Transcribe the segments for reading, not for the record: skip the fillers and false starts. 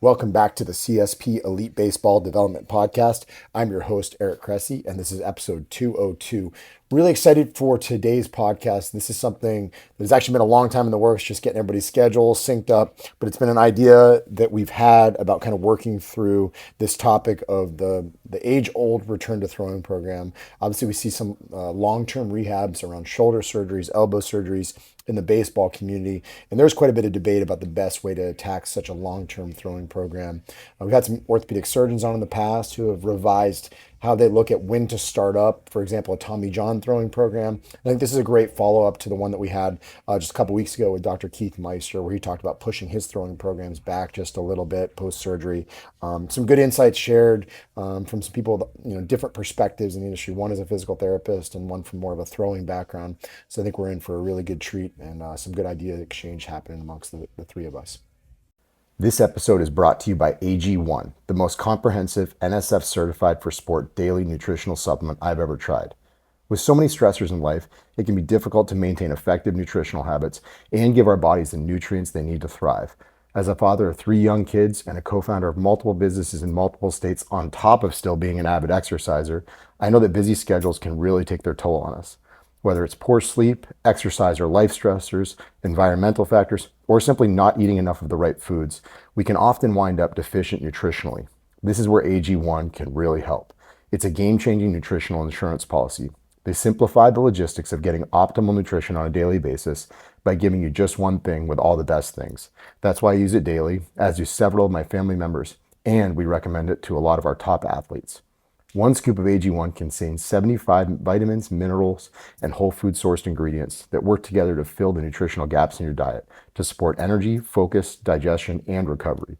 Welcome back to the CSP Elite Baseball Development Podcast. I'm your host, Eric Cressey, and this is episode 202. Really excited for today's podcast. This is something that has actually been a long time in the works, just getting everybody's schedule synced up, but it's been an idea that we've had about kind of working through this topic of the age-old return to throwing program. Obviously, we see some long-term rehabs around shoulder surgeries, elbow surgeries, in the baseball community. And there's quite a bit of debate about the best way to attack such a long-term throwing program. We've had some orthopedic surgeons on in the past who have revised how they look at when to start up, for example, a Tommy John throwing program. I think this is a great follow-up to the one that we had just a couple weeks ago with Dr. Keith Meister, where he talked about pushing his throwing programs back just a little bit post-surgery. Some good insights shared from some people, different perspectives in the industry. One is a physical therapist and one from more of a throwing background. So I think we're in for a really good treat and some good idea exchange happening amongst the three of us. This episode is brought to you by AG1, the most comprehensive NSF certified for sport daily nutritional supplement I've ever tried. With so many stressors in life, it can be difficult to maintain effective nutritional habits and give our bodies the nutrients they need to thrive. As a father of 3 young kids and a co-founder of multiple businesses in multiple states on top of still being an avid exerciser, I know that busy schedules can really take their toll on us. Whether it's poor sleep, exercise or life stressors, environmental factors, or simply not eating enough of the right foods, we can often wind up deficient nutritionally. This is where AG1 can really help. It's a game-changing nutritional insurance policy. They simplify the logistics of getting optimal nutrition on a daily basis by giving you just one thing with all the best things. That's why I use it daily, as do several of my family members, and we recommend it to a lot of our top athletes. One scoop of AG1 contains 75 vitamins, minerals, and whole food sourced ingredients that work together to fill the nutritional gaps in your diet to support energy, focus, digestion, and recovery.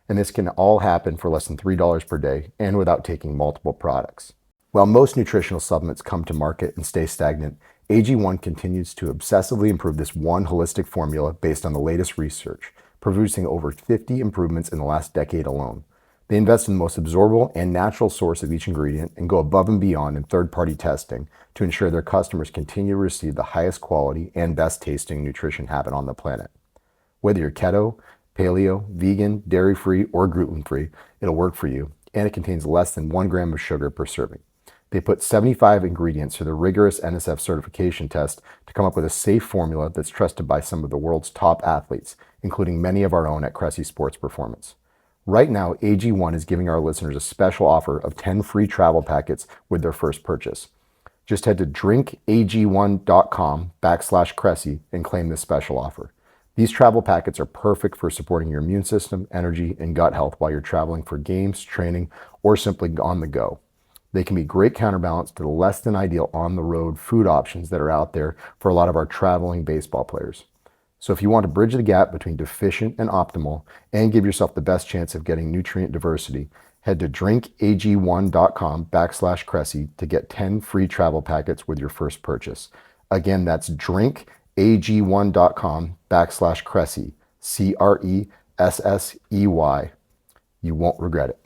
And this can all happen for less than $3 per day and without taking multiple products. While most nutritional supplements come to market and stay stagnant, AG1 continues to obsessively improve this one holistic formula based on the latest research, producing over 50 improvements in the last decade alone. They invest in the most absorbable and natural source of each ingredient and go above and beyond in third-party testing to ensure their customers continue to receive the highest quality and best tasting nutrition happen on the planet. Whether you're keto, paleo, vegan, dairy-free, or gluten-free, it'll work for you, and it contains less than 1 gram of sugar per serving. They put 75 ingredients through the rigorous NSF certification test to come up with a safe formula that's trusted by some of the world's top athletes, including many of our own at Cressey Sports Performance. Right now, AG1 is giving our listeners a special offer of 10 free travel packets with their first purchase. Just head to drinkag1.com/Cressey and claim this special offer. These travel packets are perfect for supporting your immune system, energy, and gut health while you're traveling for games, training, or simply on the go. They can be great counterbalance to the less than ideal on-the-road food options that are out there for a lot of our traveling baseball players. So if you want to bridge the gap between deficient and optimal and give yourself the best chance of getting nutrient diversity, head to drinkag1.com/Cressey to get 10 free travel packets with your first purchase. Again, that's drinkag1.com/Cressey, Cressey. You won't regret it.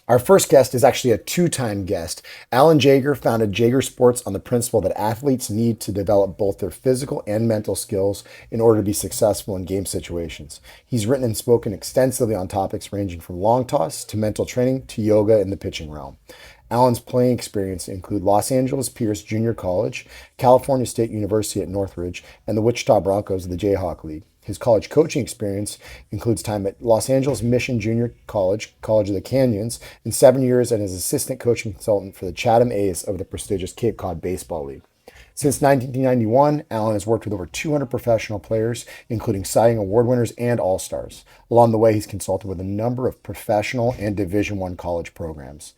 Our first guest is actually a 2-time guest. Alan Jaeger founded Jaeger Sports on the principle that athletes need to develop both their physical and mental skills in order to be successful in game situations. He's written and spoken extensively on topics ranging from long toss to mental training to yoga in the pitching realm. Alan's playing experience include Los Angeles Pierce Junior College, California State University at Northridge, and the Wichita Broncos of the Jayhawk League. His college coaching experience includes time at Los Angeles Mission Junior College, College of the Canyons, and 7 years as assistant coaching consultant for the Chatham A's of the prestigious Cape Cod Baseball League. Since 1991, Alan has worked with over 200 professional players, including Cy Young Award winners and All-Stars. Along the way, he's consulted with a number of professional and Division I college programs.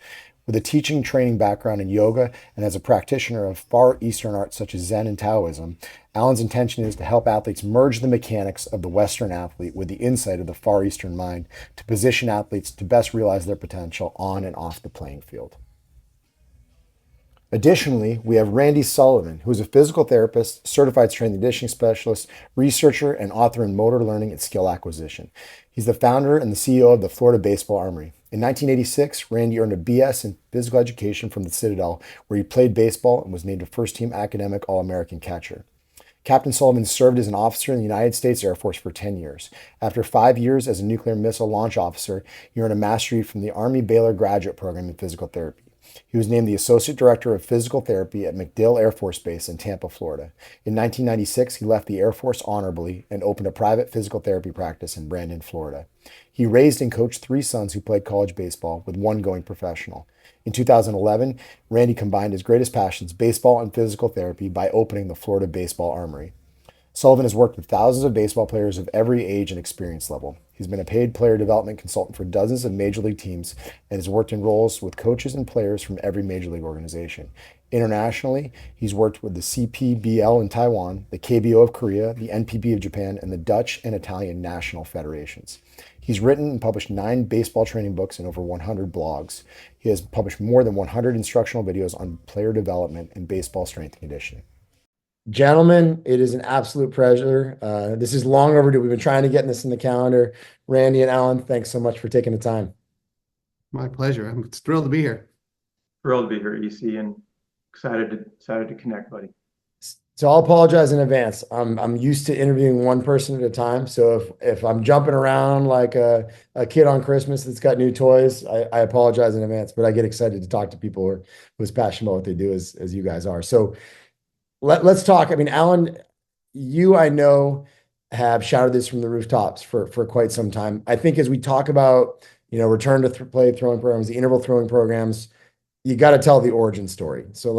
With a teaching training background in yoga and as a practitioner of Far Eastern arts such as Zen and Taoism, Alan's intention is to help athletes merge the mechanics of the Western athlete with the insight of the Far Eastern mind to position athletes to best realize their potential on and off the playing field. Additionally, we have Randy Sullivan, who is a physical therapist, certified strength and conditioning specialist, researcher, and author in motor learning and skill acquisition. He's the founder and the CEO of the Florida Baseball Armory. In 1986, Randy earned a BS in physical education from the Citadel, where he played baseball and was named a first-team academic All-American catcher. Captain Sullivan served as an officer in the United States Air Force for 10 years. After 5 years as a nuclear missile launch officer, he earned a mastery from the Army Baylor Graduate Program in Physical Therapy. He was named the Associate Director of Physical Therapy at MacDill Air Force Base in Tampa, Florida. In 1996, he left the Air Force honorably and opened a private physical therapy practice in Brandon, Florida. He raised and coached three sons who played college baseball, with one going professional. In 2011, Randy combined his greatest passions, baseball and physical therapy, by opening the Florida Baseball Armory. Sullivan has worked with thousands of baseball players of every age and experience level. He's been a paid player development consultant for dozens of major league teams and has worked in roles with coaches and players from every major league organization. Internationally, he's worked with the CPBL in Taiwan, the KBO of Korea, the NPB of Japan, and the Dutch and Italian national federations. He's written and published 9 baseball training books and over 100 blogs. He has published more than 100 instructional videos on player development and baseball strength and conditioning. Gentlemen, it is an absolute pleasure. This is long overdue. We've been trying to get this in the calendar. Randy and Alan, thanks so much for taking the time. My pleasure. I'm thrilled to be here. Thrilled to be here, EC, and excited to connect, buddy. So I'll apologize in advance. I'm used to interviewing one person at a time. So if I'm jumping around like a kid on Christmas that's got new toys, I apologize in advance. But I get excited to talk to people who's passionate about what they do, as you guys are. So let's talk. I mean, Alan, I know, have shouted this from the rooftops for quite some time. I think as we talk about, return to play throwing programs, the interval throwing programs, you got to tell the origin story. So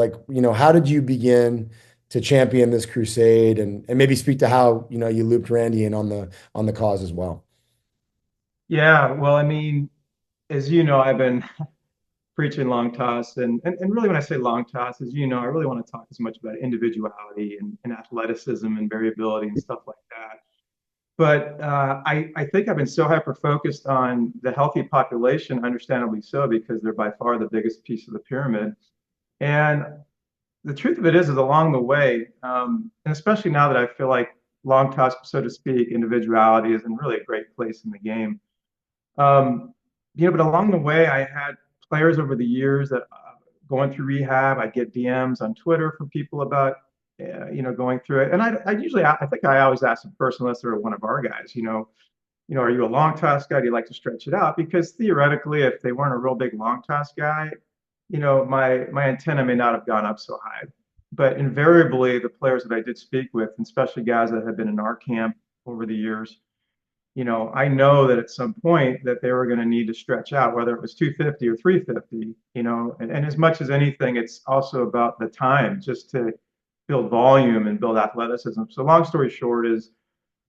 how did you begin to champion this crusade, and maybe speak to how, you looped Randy in on the cause as well? Yeah, well, I mean, as you know, I've been preaching long toss, and really when I say long toss, as you know, I really want to talk as much about individuality and athleticism and variability and stuff like that. But I think I've been so hyper focused on the healthy population, understandably so, because they're by far the biggest piece of the pyramid. And the truth of it is along the way, and especially now that I feel like long toss, so to speak, individuality is in really a great place in the game. But along the way, I had players over the years that going through rehab. I'd get DMs on Twitter from people about, going through it. And I think I always ask them first, unless they're one of our guys, are you a long toss guy? Do you like to stretch it out? Because theoretically, if they weren't a real big long toss guy, my antenna may not have gone up so high. But invariably, the players that I did speak with, and especially guys that had been in our camp over the years, I know that at some point that they were going to need to stretch out, whether it was 250 or 350, and as much as anything, it's also about the time just to build volume and build athleticism. So long story short is,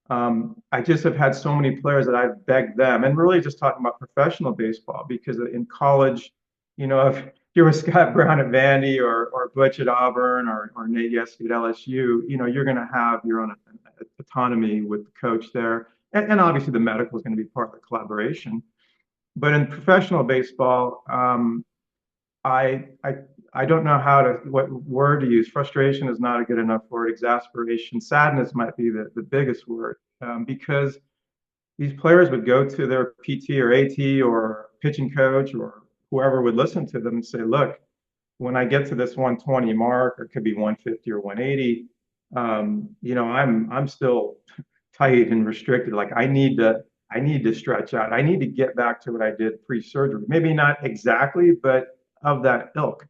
I just have had so many players that I've begged them, and really just talking about professional baseball, because in college, if you're with Scott Brown at Vandy or Butch at Auburn or Nate Yesky at LSU, you're going to have your own autonomy with the coach there. And obviously the medical is going to be part of the collaboration. But in professional baseball, I don't know what word to use. Frustration is not a good enough word. Exasperation, sadness might be the biggest word, because these players would go to their PT or AT or pitching coach or whoever would listen to them and say, look, when I get to this 120 mark, or it could be 150 or 180, I'm still tight and restricted. Like I need to stretch out. I need to get back to what I did pre-surgery. Maybe not exactly, but of that ilk.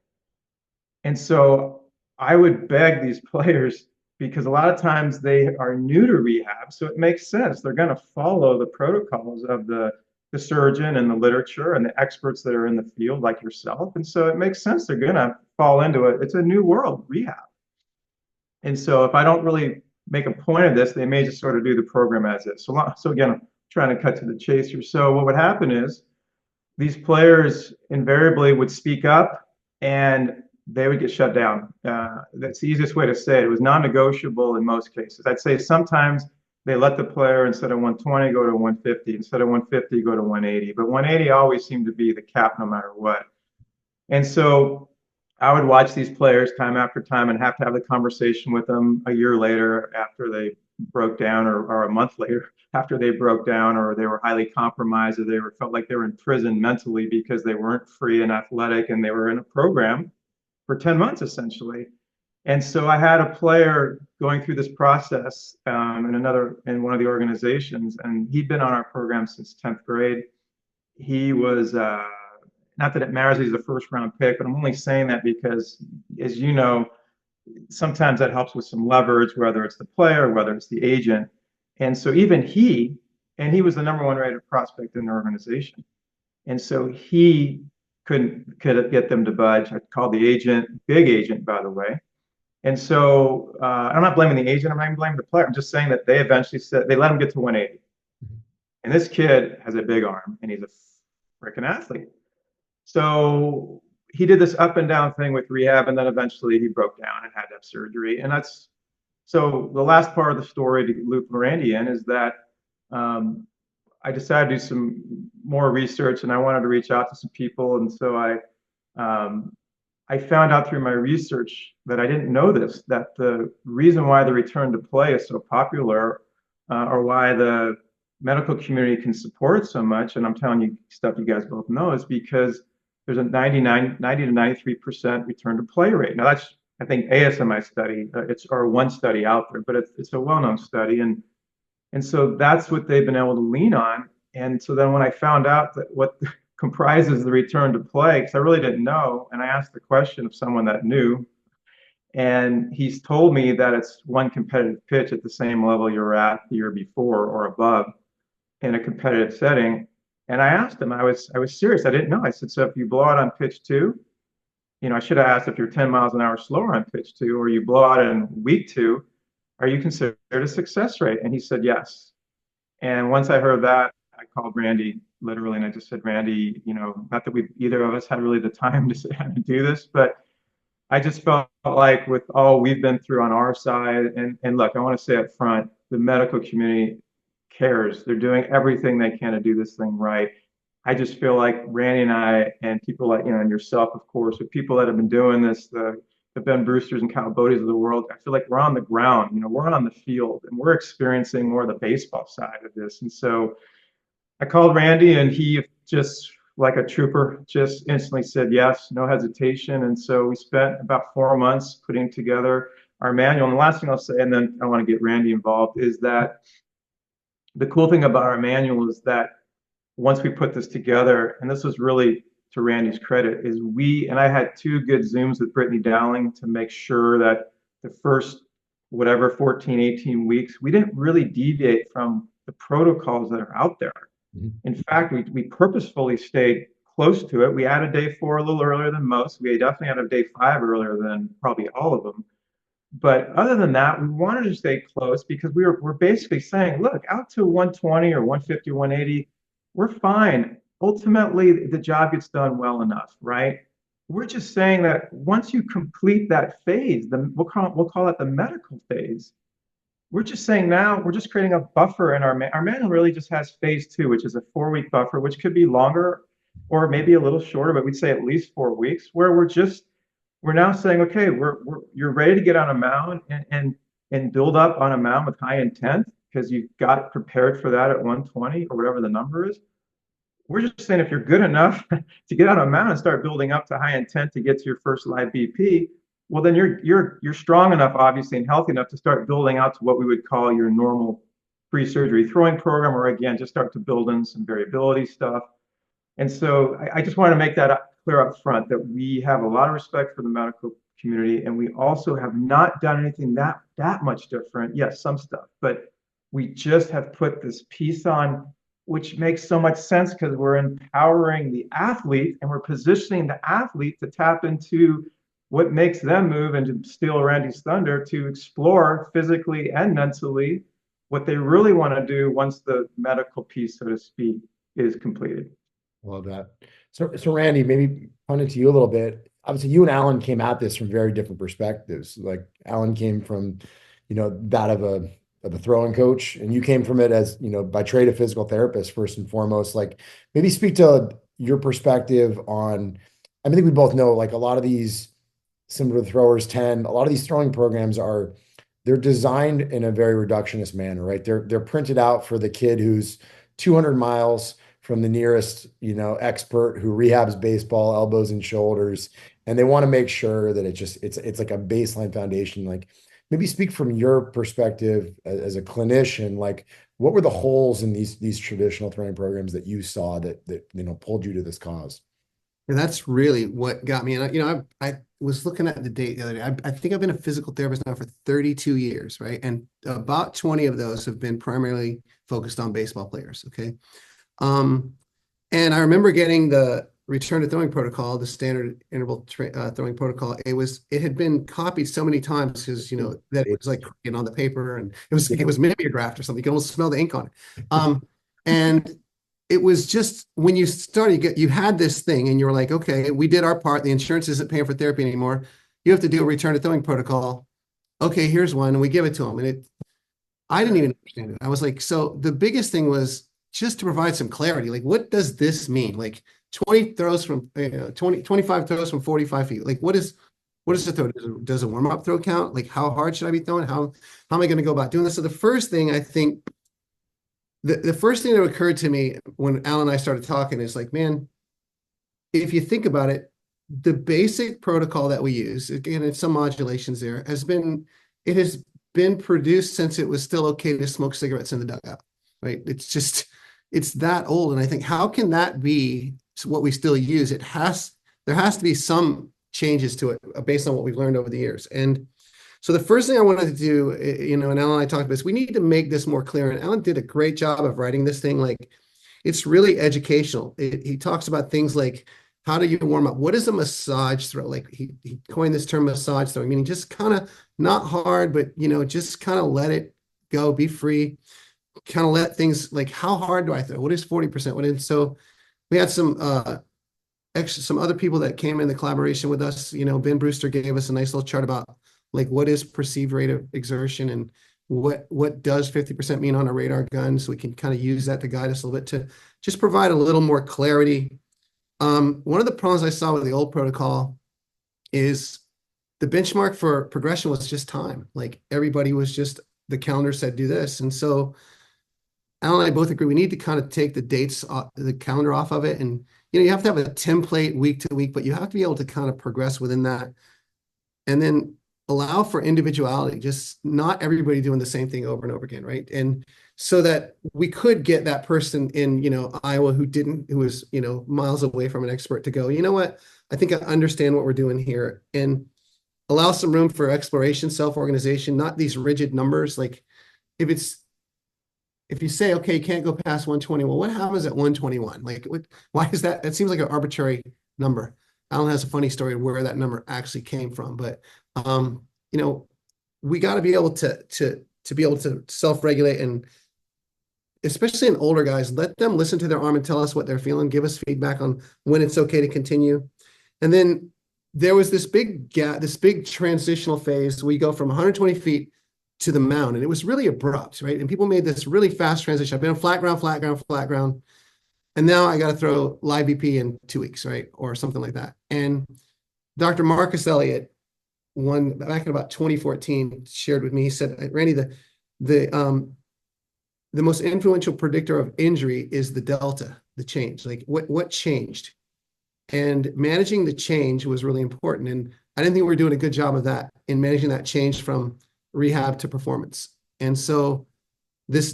And so I would beg these players, because a lot of times they are new to rehab, so it makes sense. They're going to follow the protocols of the surgeon and the literature and the experts that are in the field, like yourself. And so it makes sense they're going to fall into it. It's a new world, rehab. And so if I don't really make a point of this, they may just sort of do the program as is. So again, I'm trying to cut to the chase here. So what would happen is these players invariably would speak up and they would get shut down. That's the easiest way to say it. It was non-negotiable in most cases. I'd say sometimes they let the player, instead of 120, go to 150. Instead of 150, go to 180. But 180 always seemed to be the cap no matter what. And so I would watch these players time after time and have to have the conversation with them a year later after they broke down, or a month later after they broke down, or they were highly compromised, or they felt like they were in prison mentally because they weren't free and athletic, and they were in a program for 10 months essentially. And so I had a player going through this process in one of the organizations, and he'd been on our program since 10th grade. He was not that it matters, he's a first round pick, but I'm only saying that because, as you know, sometimes that helps with some leverage, whether it's the player, whether it's the agent. And so even he was the number one rated prospect in the organization. And so he could get them to budge. I called the agent, big agent, by the way. And so I'm not blaming the agent. I'm not even blaming the player. I'm just saying that they eventually said they let him get to 180. And this kid has a big arm and he's a freaking athlete. So he did this up and down thing with rehab, and then eventually he broke down and had to have surgery. And that's so the last part of the story to loop Randy in is that I decided to do some more research and I wanted to reach out to some people. And so I found out through my research that I didn't know this, that the reason why the return to play is so popular, or why the medical community can support it so much, and I'm telling you stuff you guys both know, is because there's a 90 to 93% return to play rate. Now that's, I think, ASMI study, it's or one study out there, but it's a well-known study. And so that's what they've been able to lean on. And so then when I found out that what comprises the return to play, because I really didn't know, and I asked the question of someone that knew, and he's told me that it's one competitive pitch at the same level you're at the year before or above in a competitive setting. And I asked him, I was serious. I didn't know. I said, so if you blow out on pitch two, I should have asked if you're 10 miles an hour slower on pitch two, or you blow out in week two, are you considered a success rate? And he said, yes. And once I heard that, I called Randy literally, and I just said, Randy, not that either of us had really the time to say how to do this, but I just felt like with all we've been through on our side, and look, I want to say up front, the medical community cares. They're doing everything they can to do this thing right. I just feel like Randy and I, and people like, and yourself, of course, with people that have been doing this, the Ben Brewsters and Kyle Bodie's of the world, I feel like we're on the ground, we're on the field, and we're experiencing more of the baseball side of this. And so I called Randy, and he just, like a trooper, just instantly said yes, no hesitation. And so we spent about 4 months putting together our manual. And the last thing I'll say, and then I want to get Randy involved, is that the cool thing about our manual is that once we put this together, and this was really to Randy's credit, is and I had 2 good Zooms with Brittany Dowling to make sure that the first, whatever, 14, 18 weeks, we didn't really deviate from the protocols that are out there. In fact, we purposefully stayed close to it. We added day 4 a little earlier than most. We definitely added day 5 earlier than probably all of them. But other than that, we wanted to stay close because we're basically saying, look, out to 120 or 150, 180, we're fine. Ultimately, the job gets done well enough, right? We're just saying that once you complete that phase, we'll call it the medical phase. We're just saying now we're just creating a buffer in our manual really just has phase 2, which is a 4-week buffer, which could be longer or maybe a little shorter, but we'd say at least 4 weeks, where we're now saying, okay, you're ready to get on a mound and build up on a mound with high intent because you've got prepared for that at 120 or whatever the number is. We're just saying if you're good enough to get on a mound and start building up to high intent to get to your first live BP, well, then you're strong enough, obviously, and healthy enough to start building out to what we would call your normal pre-surgery throwing program, or again, just start to build in some variability stuff. And so I just want to make that clear up front that we have a lot of respect for the medical community, and we also have not done anything that much different. Yes, some stuff, but we just have put this piece on, which makes so much sense because we're empowering the athlete and we're positioning the athlete to tap into what makes them move and to steal Randy's thunder to explore physically and mentally what they really want to do once the medical piece, so to speak, is completed. Love that. So Randy, maybe punt it to you a little bit. Obviously, you and Alan came at this from very different perspectives. Like Alan came from, that of a throwing coach, and you came from it as, by trade, a physical therapist first and foremost. Like maybe speak to your perspective on, I think we both know, like a lot of these similar to throwers 10, a lot of these throwing programs they're designed in a very reductionist manner, right? They're printed out for the kid who's 200 miles from the nearest, expert who rehabs baseball, elbows and shoulders, and they want to make sure that it's like a baseline foundation. Like maybe speak from your perspective as a clinician, like what were the holes in these traditional throwing programs that you saw that pulled you to this cause? And that's really what got me. And I was looking at the date the other day. I think I've been a physical therapist now for 32 years, right? And about 20 of those have been primarily focused on baseball players. Okay. And I remember getting the return to throwing protocol, the standard interval throwing protocol. It had been copied so many times because that it was like on the paper, and it was mimeographed or something. You can almost smell the ink on it. And it was just when you started, you had this thing, and you were like, okay, we did our part. The insurance isn't paying for therapy anymore. You have to do a return to throwing protocol. Okay, here's one, and we give it to them, and I didn't even understand it. I was like, so the biggest thing was just to provide some clarity. Like, what does this mean? Like 20 throws from 25 throws from 45 feet. Like, what is the throw? Does a warm-up throw count? Like, how hard should I be throwing? How am I going to go about doing this? So the first thing I think, the first thing that occurred to me when Alan and I started talking is like, man, if you think about it, the basic protocol that we use, again, it's some modulations there, has been produced since it was still okay to smoke cigarettes in the dugout, right? It's that old. And I think, how can that be what we still use? There has to be some changes to it based on what we've learned over the years. And so the first thing I wanted to do, and Alan and I talked about this, we need to make this more clear. And Alan did a great job of writing this thing. Like, it's really educational. He talks about things like, how do you warm up? What is a massage throw? Like he coined this term massage throw, meaning just kind of not hard, but just kind of let it go, be free, kind of let things, like, how hard do I throw? What is 40%? What is, so we had some other people that came in the collaboration with us. Ben Brewster gave us a nice little chart about like what is perceived rate of exertion and what does 50% mean on a radar gun, so we can kind of use that to guide us a little bit to just provide a little more clarity. One of the problems I saw with the old protocol is the benchmark for progression was just time. Like everybody was just, the calendar said do this. And so Alan and I both agree we need to kind of take the dates, the calendar off of it. And, you have to have a template week to week, but you have to be able to kind of progress within that. And then allow for individuality, just not everybody doing the same thing over and over again, right? And so that we could get that person in, Iowa who was, miles away from an expert to go, you know what, I think I understand what we're doing here, and allow some room for exploration, self-organization, not these rigid numbers. Like if you say, okay, you can't go past 120, well, what happens at 121? Like, why is that? It seems like an arbitrary number. Alan has a funny story of where that number actually came from, but we got to be able to be able to self-regulate, and especially in older guys, let them listen to their arm and tell us what they're feeling, give us feedback on when it's okay to continue. And then there was this big gap, this big transitional phase. We go from 120 feet to the mound, and it was really abrupt, right? And people made this really fast transition. I've been on flat ground, flat ground, flat ground, and now I got to throw live BP in 2 weeks, right? Or something like that. And Dr. Marcus Elliott, one back in about 2014, shared with me, he said, Randy, the most influential predictor of injury is the delta, the change, like what changed. And managing the change was really important. And I didn't think we were doing a good job of that in managing that change from rehab to performance. And so this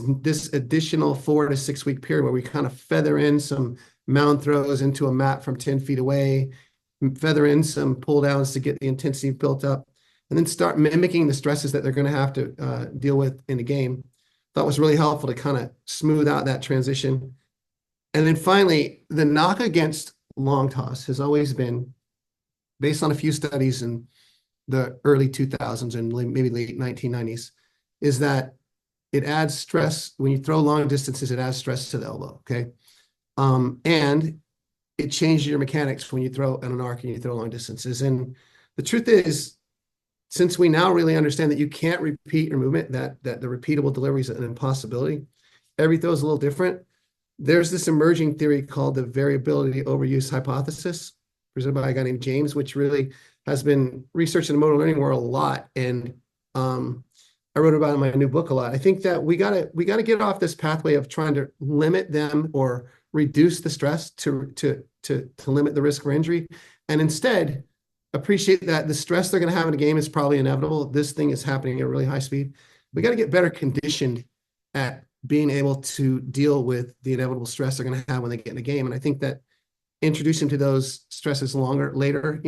additional 4 to 6 week period where we kind of feather in some mound throws into a mat from 10 feet away, feather in some pull downs to get the intensity built up, and then start mimicking the stresses that they're going to have to deal with in the game, thought was really helpful to kind of smooth out that transition. And then finally, the knock against long toss has always been, based on a few studies in the early 2000s and maybe late 1990s, is that it adds stress. When you throw long distances, it adds stress to the elbow, okay? And it changes your mechanics when you throw on an arc and you throw long distances. And the truth is, since we now really understand that you can't repeat your movement, that the repeatable delivery is an impossibility, every throw is a little different. There's this emerging theory called the variability overuse hypothesis, presented by a guy named James, which really has been researched in the motor learning world a lot. And I wrote about it in my new book a lot. I think that we gotta get off this pathway of trying to limit them or reduce the stress to limit the risk for injury, and instead appreciate that the stress they're going to have in a game is probably inevitable. This thing is happening at really high speed. We got to get better conditioned at being able to deal with the inevitable stress they're going to have when they get in a game. And I think that introducing to those stresses later,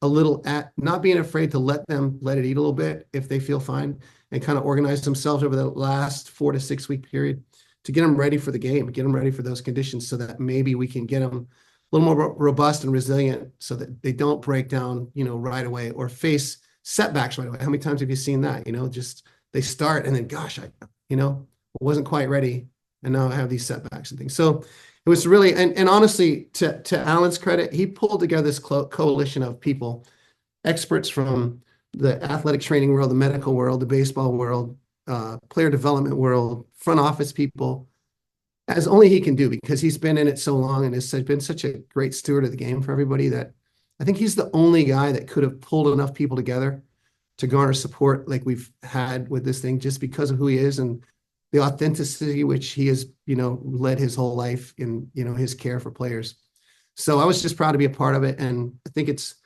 a little at not being afraid to let it eat a little bit if they feel fine, and kind of organize themselves over the last 4 to 6 week period to get them ready for the game, get them ready for those conditions, so that maybe we can get them a little more robust and resilient so that they don't break down, right away, or face setbacks right away. How many times have you seen that? Just they start and then, gosh, I wasn't quite ready, and now I have these setbacks and things. So it was really, and honestly, to Alan's credit, he pulled together this coalition of people, experts from the athletic training world, the medical world, the baseball world, player development world, front office people, as only he can do, because he's been in it so long and has been such a great steward of the game for everybody, that I think he's the only guy that could have pulled enough people together to garner support like we've had with this thing, just because of who he is and the authenticity which he has, led his whole life in, his care for players. So I was just proud to be a part of it. And I think it's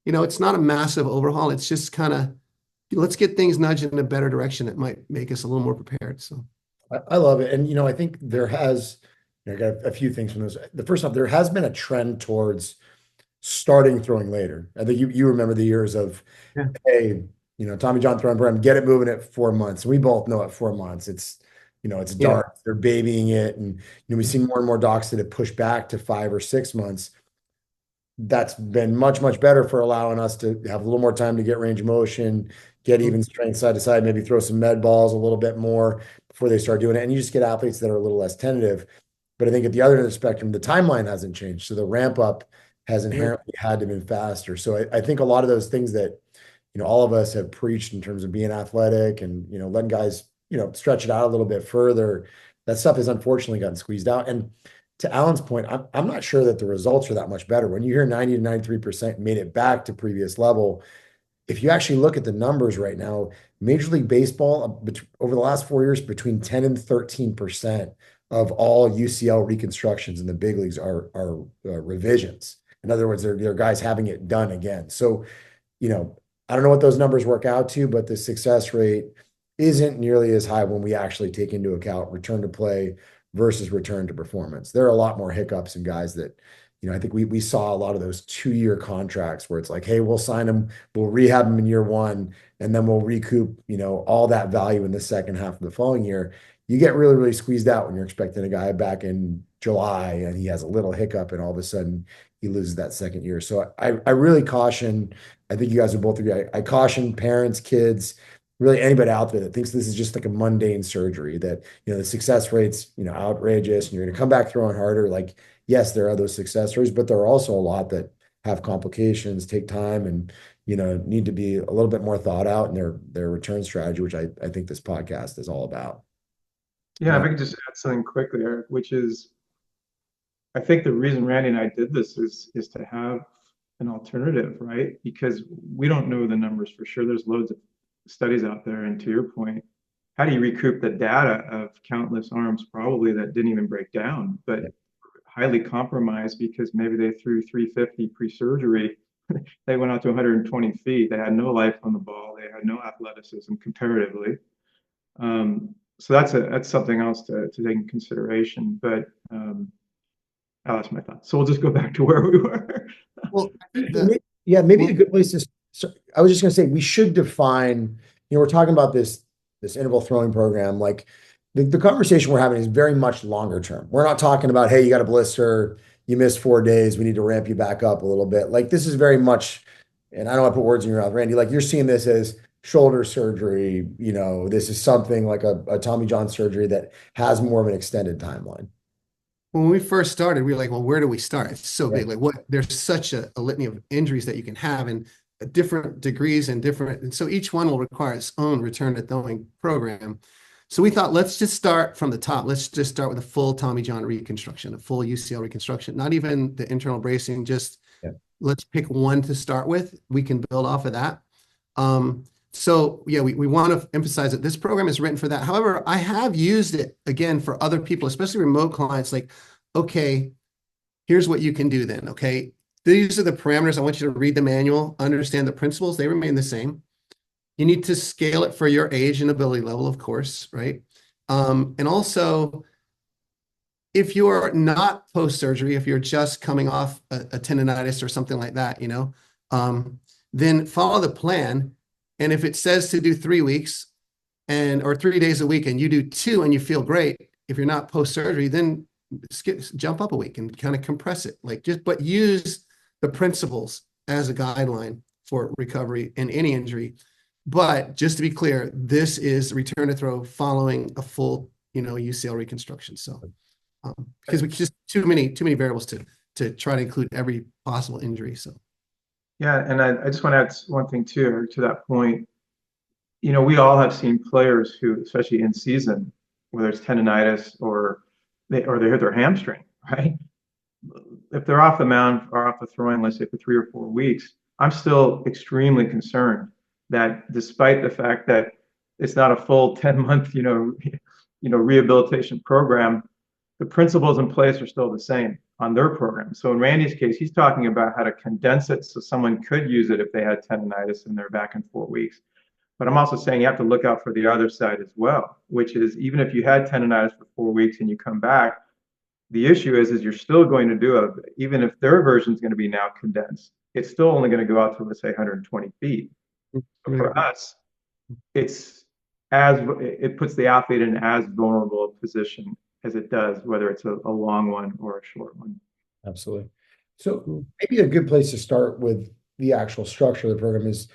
not a massive overhaul. It's just kind of, let's get things nudged in a better direction that might make us a little more prepared. So I love it. And, I think there has, I got a few things from those. The first off, there has been a trend towards starting throwing later. I think you remember the years of, yeah. Hey, Tommy John throwing program, get it moving at 4 months. We both know at 4 months, it's dark. Yeah. They're babying it. And, we see more and more docs that have pushed back to 5 or 6 months. That's been much, much better for allowing us to have a little more time to get range of motion, get even strength side to side, maybe throw some med balls a little bit more before they start doing it. And you just get athletes that are a little less tentative. But I think at the other end of the spectrum, the timeline hasn't changed. So the ramp up has inherently had to be faster. So I think a lot of those things that, all of us have preached in terms of being athletic and, letting guys, stretch it out a little bit further, that stuff has unfortunately gotten squeezed out. And to Alan's point, I'm not sure that the results are that much better. When you hear 90 to 93% made it back to previous level, if you actually look at the numbers right now, Major League Baseball over the last 4 years, between 10 and 13% of all UCL reconstructions in the big leagues are revisions. In other words, they're guys having it done again. So, I don't know what those numbers work out to, but the success rate isn't nearly as high when we actually take into account return to play versus return to performance. There are a lot more hiccups and guys that, I think we saw a lot of those 2-year contracts where it's like, hey, we'll sign them, we'll rehab them in year 1, and then we'll recoup, all that value in the second half of the following year. You get really, really squeezed out when you're expecting a guy back in July and he has a little hiccup and all of a sudden he loses that second year. So I really caution, I think you guys would both agree, I caution parents, kids, really anybody out there that thinks this is just like a mundane surgery, that, the success rate's, outrageous and you're going to come back throwing harder. Like, yes, there are those success stories, but there are also a lot that have complications, take time, and, need to be a little bit more thought out in their return strategy, which I think this podcast is all about. Yeah, if I could just add something quickly, Eric, which is, I think the reason Randy and I did this is to have an alternative, right? Because we don't know the numbers for sure. There's loads of studies out there, and to your point, how do you recoup the data of countless arms probably that didn't even break down, but highly compromised because maybe they threw 350 pre-surgery, they went out to 120 feet, they had no life on the ball, they had no athleticism comparatively. So that's something else to take in consideration. But that's my thought. So we'll just go back to where we were. Well, maybe a good place to. So I was just going to say we should define. We're talking about this interval throwing program. Like the conversation we're having is very much longer term. We're not talking about, hey, you got a blister, you missed 4 days, we need to ramp you back up a little bit. Like this is very much, and I don't want to put words in your mouth, Randy. Like you're seeing this as shoulder surgery. This is something like a Tommy John surgery that has more of an extended timeline. When we first started, we were like, well, where do we start? It's so big. Like there's such a litany of injuries that you can have and different degrees and so each one will require its own return to throwing program. So we thought, let's just start from the top. Let's just start with a full Tommy John reconstruction, a full UCL reconstruction, not even the internal bracing, just let's pick one to start with. We can build off of that. So yeah, we want to emphasize that this program is written for that. However, I have used it again for other people, especially remote clients. Like, okay, here's what you can do then. Okay, these are the parameters. I want you to read the manual, understand the principles. They remain the same. You need to scale it for your age and ability level, of course, right? And also, if you are not post-surgery, if you're just coming off a tendonitis or something like that, then follow the plan. And if it says to do 3 weeks or 3 days a week and you do two and you feel great, if you're not post-surgery, then jump up a week and kind of compress it. But use the principles as a guideline for recovery in any injury. But just to be clear, this is return to throw following a full, UCL reconstruction. So because we just too many variables to try to include every possible injury. So Yeah, and I just want to add one thing too, to that point. We all have seen players who, especially in season, whether it's tendonitis or they hurt their hamstring, right? If they're off the mound or off the throwing, let's say for 3 or 4 weeks, I'm still extremely concerned that despite the fact that it's not a full 10-month, rehabilitation program, the principles in place are still the same on their program. So in Randy's case, he's talking about how to condense it so someone could use it if they had tendonitis and they're back in 4 weeks. But I'm also saying you have to look out for the other side as well, which is even if you had tendonitis for 4 weeks and you come back, the issue is you're still going to do it, even if their version is going to be now condensed, it's still only going to go out to, let's say, 120 feet. So for us, it puts the athlete in as vulnerable a position as it does, whether it's a long one or a short one. Absolutely. So maybe a good place to start with the actual structure of the program is,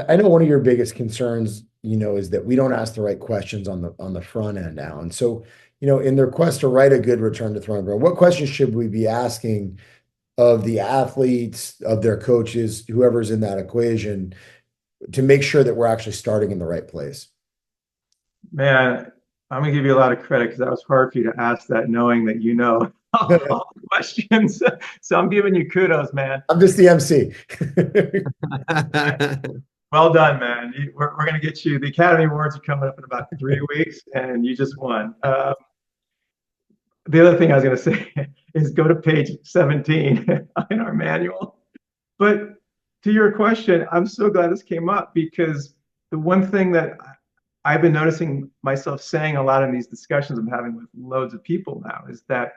I know one of your biggest concerns, is that we don't ask the right questions on the front end now. And so, in their quest to write a good return to throwing program, what questions should we be asking of the athletes, of their coaches, whoever's in that equation, to make sure that we're actually starting in the right place? Man, I'm gonna give you a lot of credit because that was hard for you to ask that, knowing that all the questions. So I'm giving you kudos, man. I'm just the MC. Well done, man. We're going to get you. The Academy Awards are coming up in about 3 weeks, and you just won. The other thing I was going to say is go to page 17 in our manual. But to your question, I'm so glad this came up because the one thing that I've been noticing myself saying a lot in these discussions I'm having with loads of people now is that,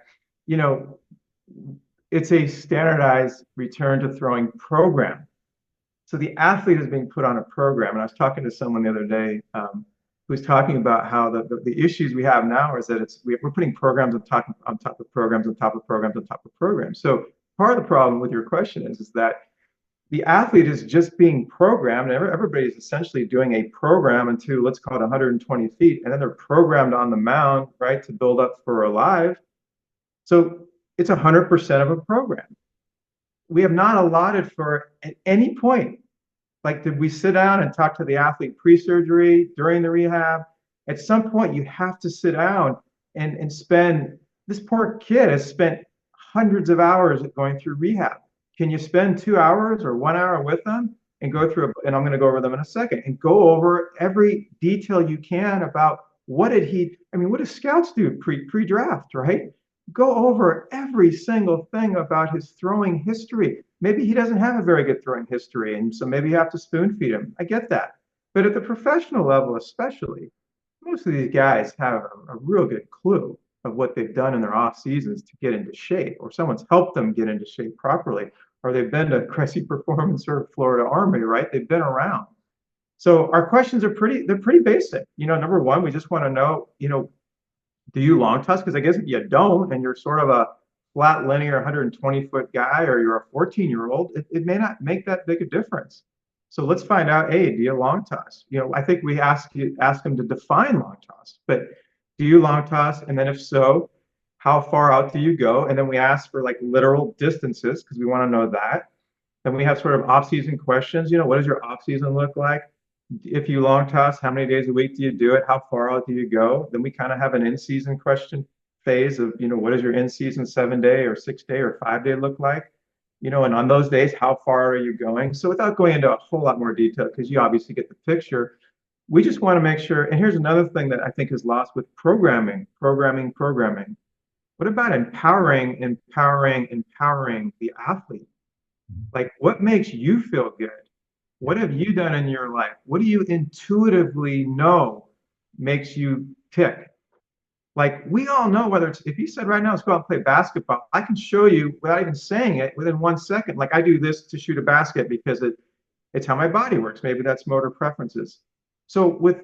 it's a standardized return to throwing program. So the athlete is being put on a program. And I was talking to someone the other day who was talking about how the issues we have now is that we're putting programs on top of programs on top of programs on top of programs. So part of the problem with your question is that the athlete is just being programmed. Everybody's essentially doing a program into, let's call it 120 feet. And then they're programmed on the mound, right, to build up for a live. So it's 100% of a program. We have not allotted for at any point, like, did we sit down and talk to the athlete pre-surgery, during the rehab? At some point, you have to sit down and spend, this poor kid has spent hundreds of hours going through rehab. Can you spend 2 hours or 1 hour with them and go through, and I'm going to go over them in a second, and go over every detail you can about what do scouts do pre-draft, right? Go over every single thing about his throwing history. Maybe he doesn't have a very good throwing history, and so maybe you have to spoon feed him. I get that. But at the professional level, especially, most of these guys have a real good clue of what they've done in their off seasons to get into shape, or someone's helped them get into shape properly, or they've been to Cressey Performance or Florida Army, right? They've been around. So our questions are pretty basic. Number one, we just want to know, do you long toss? Because I guess if you don't, and you're sort of a flat linear 120-foot guy, or you're a 14-year-old, it may not make that big a difference. So let's find out, do you long toss? I think we ask them to define long toss, but do you long toss? And then if so, how far out do you go? And then we ask for like literal distances because we want to know that. Then we have sort of off-season questions. What does your off-season look like? If you long toss, how many days a week do you do it? How far out do you go? Then we kind of have an in-season question phase of, what does your in-season 7-day or 6-day or 5-day look like? And on those days, how far are you going? So without going into a whole lot more detail, because you obviously get the picture, we just want to make sure. And here's another thing that I think is lost with programming. What about empowering the athlete? Like, what makes you feel good? What have you done in your life? What do you intuitively know makes you tick? Like, we all know, whether it's, if you said right now, let's go out and play basketball, I can show you without even saying it within 1 second. Like, I do this to shoot a basket because it's how my body works. Maybe that's motor preferences. So with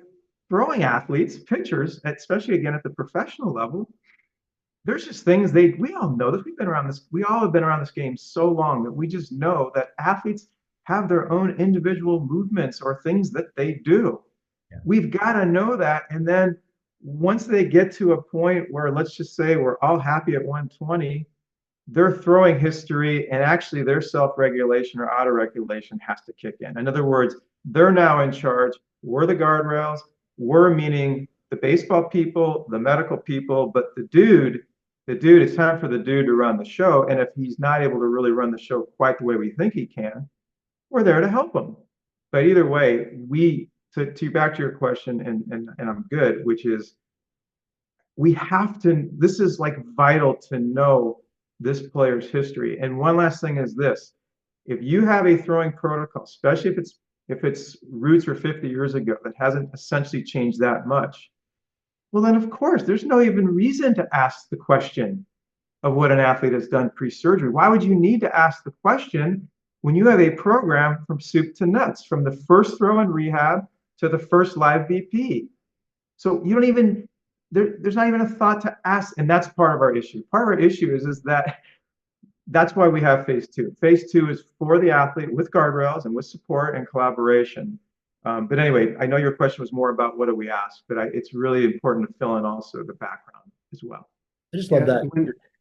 throwing athletes, pitchers, especially again at the professional level, there's just things we all know this. We all have been around this game so long that we just know that athletes have their own individual movements or things that they do. Yeah. We've got to know that. And then once they get to a point where, let's just say, we're all happy at 120, their throwing history and actually their self-regulation or auto-regulation has to kick in. In other words, they're now in charge. We're the guardrails. We're, meaning the baseball people, the medical people, but the dude, it's time for the dude to run the show. And if he's not able to really run the show quite the way we think he can, we're there to help him. But either way, to back to your question, and I'm good, which is, we have to, this is like vital to know this player's history. And one last thing is this: if you have a throwing protocol, especially if its roots are 50 years ago, that hasn't essentially changed that much, well, then of course there's no even reason to ask the question of what an athlete has done pre-surgery. Why would you need to ask the question when you have a program from soup to nuts, from the first throw in rehab to the first live BP? So you don't even, there's not even a thought to ask, and that's part of our issue. Part of our issue is that's why we have phase two. Phase two is for the athlete with guardrails and with support and collaboration. But anyway, I know your question was more about what do we ask, but it's really important to fill in also the background as well. I just love that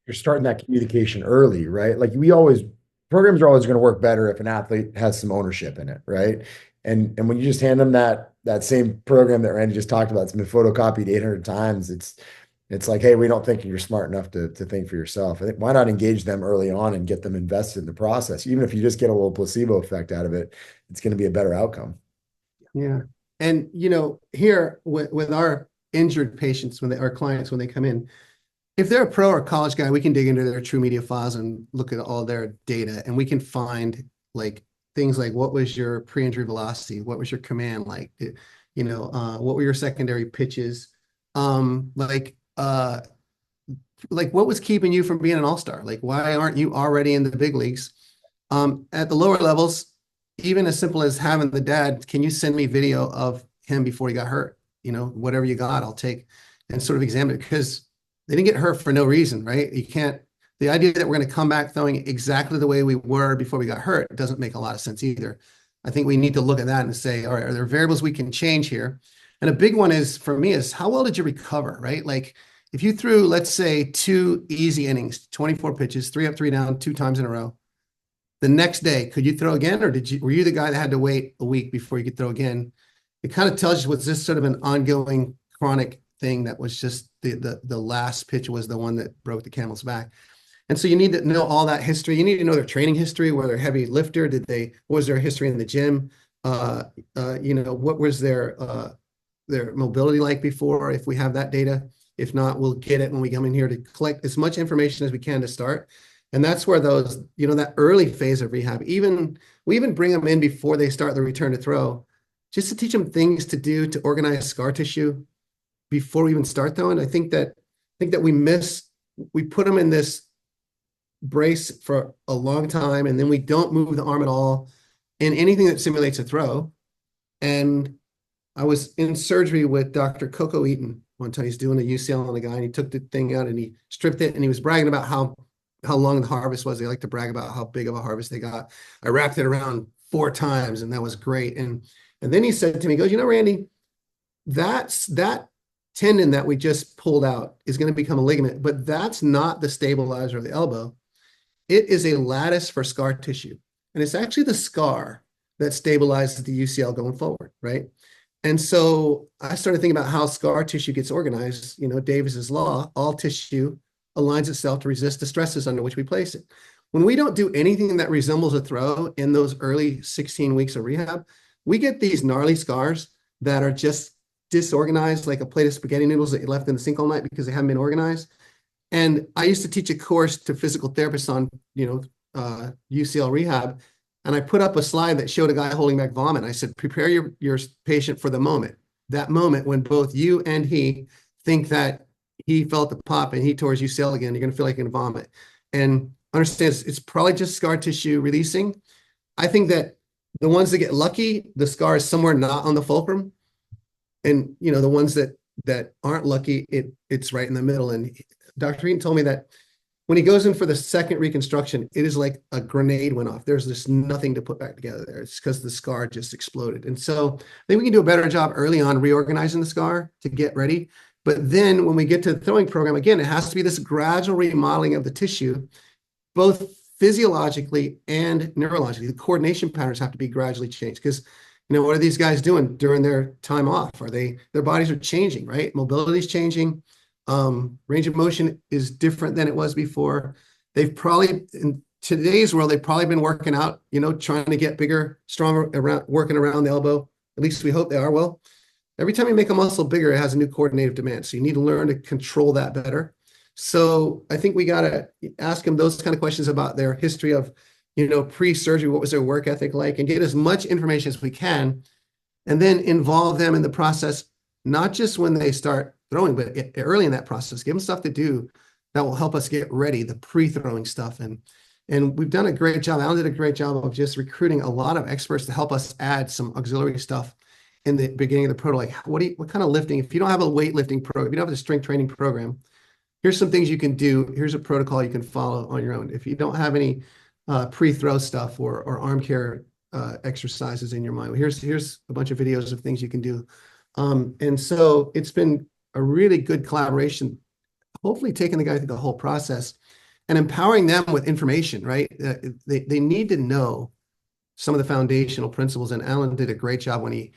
you're starting that communication early, right? Like programs are always going to work better if an athlete has some ownership in it, right? And when you just hand them that same program that Randy just talked about, it's been photocopied 800 times. It's like, hey, we don't think you're smart enough to think for yourself. I think, why not engage them early on and get them invested in the process? Even if you just get a little placebo effect out of it, it's going to be a better outcome. Yeah. And, here with our injured patients, our clients, when they come in, if they're a pro or college guy, we can dig into their True Media files and look at all their data, and we can find like things like, what was your pre-injury velocity? What was your command like? What were your secondary pitches? Like what was keeping you from being an all-star? Like, why aren't you already in the big leagues? At the lower levels, even as simple as having the dad, can you send me video of him before he got hurt? Whatever you got, I'll take and sort of examine it, because they didn't get hurt for no reason, right? The idea that we're going to come back throwing exactly the way we were before we got hurt doesn't make a lot of sense either. I think we need to look at that and say, all right, are there variables we can change here? And a big one for me, is how well did you recover, right? Like, if you threw, let's say, 2 easy innings, 24 pitches, 3 up, 3 down, 2 times in a row, the next day, could you throw again? Or were you the guy that had to wait a week before you could throw again? It kind of tells you, was this sort of an ongoing chronic thing that was just the last pitch was the one that broke the camel's back? And so you need to know all that history. You need to know their training history. Were they a heavy lifter? What was their history in the gym? What was their mobility like before, if we have that data? If not, we'll get it when we come in here to collect as much information as we can to start. And that's where those, that early phase of rehab, we even bring them in before they start the return to throw, just to teach them things to do to organize scar tissue before we even start throwing. I think that we put them in this brace for a long time, and then we don't move the arm at all in anything that simulates a throw. And I was in surgery with Dr. Coco Eaton one time. He's doing a UCL on the guy, and he took the thing out and he stripped it, and he was bragging about how long the harvest was. They like to brag about how big of a harvest they got. I wrapped it around 4 times, and that was great. And then he said to me, he goes, Randy, that tendon that we just pulled out is going to become a ligament, but that's not the stabilizer of the elbow. It is a lattice for scar tissue. And it's actually the scar that stabilizes the UCL going forward, right? And so I started thinking about how scar tissue gets organized. Davis's law, all tissue aligns itself to resist the stresses under which we place it. when we don't do anything that resembles a throw in those early 16 weeks of rehab, we get these gnarly scars that are just disorganized, like a plate of spaghetti noodles that you left in the sink all night because they haven't been organized. And I used to teach a course to physical therapists on, UCL rehab. And I put up a slide that showed a guy holding back vomit. I said, prepare your patient for the moment, that moment when both you and he think that he felt the pop and he tore his UCL again, you're going to feel like you're going to vomit. And understand it's probably just scar tissue releasing. I think that the ones that get lucky, the scar is somewhere not on the fulcrum. And, the ones that aren't lucky, it's right in the middle. And Dr. Eaton told me that when he goes in for the second reconstruction, it is like a grenade went off. There's just nothing to put back together there. It's because the scar just exploded. And so I think we can do a better job early on reorganizing the scar to get ready. But then when we get to the throwing program, again, it has to be this gradual remodeling of the tissue, both physiologically and neurologically. The coordination patterns have to be gradually changed because, what are these guys doing during their time off? Their bodies are changing, right? Mobility is changing. Range of motion is different than it was before. They've probably, in today's world, they've probably been working out, trying to get bigger, stronger, working around the elbow. At least we hope they are. Well, every time you make a muscle bigger, it has a new coordinative demand. So you need to learn to control that better. So I think we got to ask them those kind of questions about their history of, pre-surgery, what was their work ethic like, and get as much information as we can, and then involve them in the process, not just when they start throwing, but early in that process. Give them stuff to do that will help us get ready, the pre-throwing stuff. And we've done a great job. Alan did a great job of just recruiting a lot of experts to help us add some auxiliary stuff in the beginning of the proto. Like, what kind of lifting? If you don't have a weightlifting program, if you don't have a strength training program, here's some things you can do. Here's a protocol you can follow on your own. If you don't have any pre-throw stuff or arm care exercises in your mind, here's a bunch of videos of things you can do. And so it's been a really good collaboration, hopefully taking the guy through the whole process and empowering them with information, right? They need to know some of the foundational principles. And Alan did a great job when he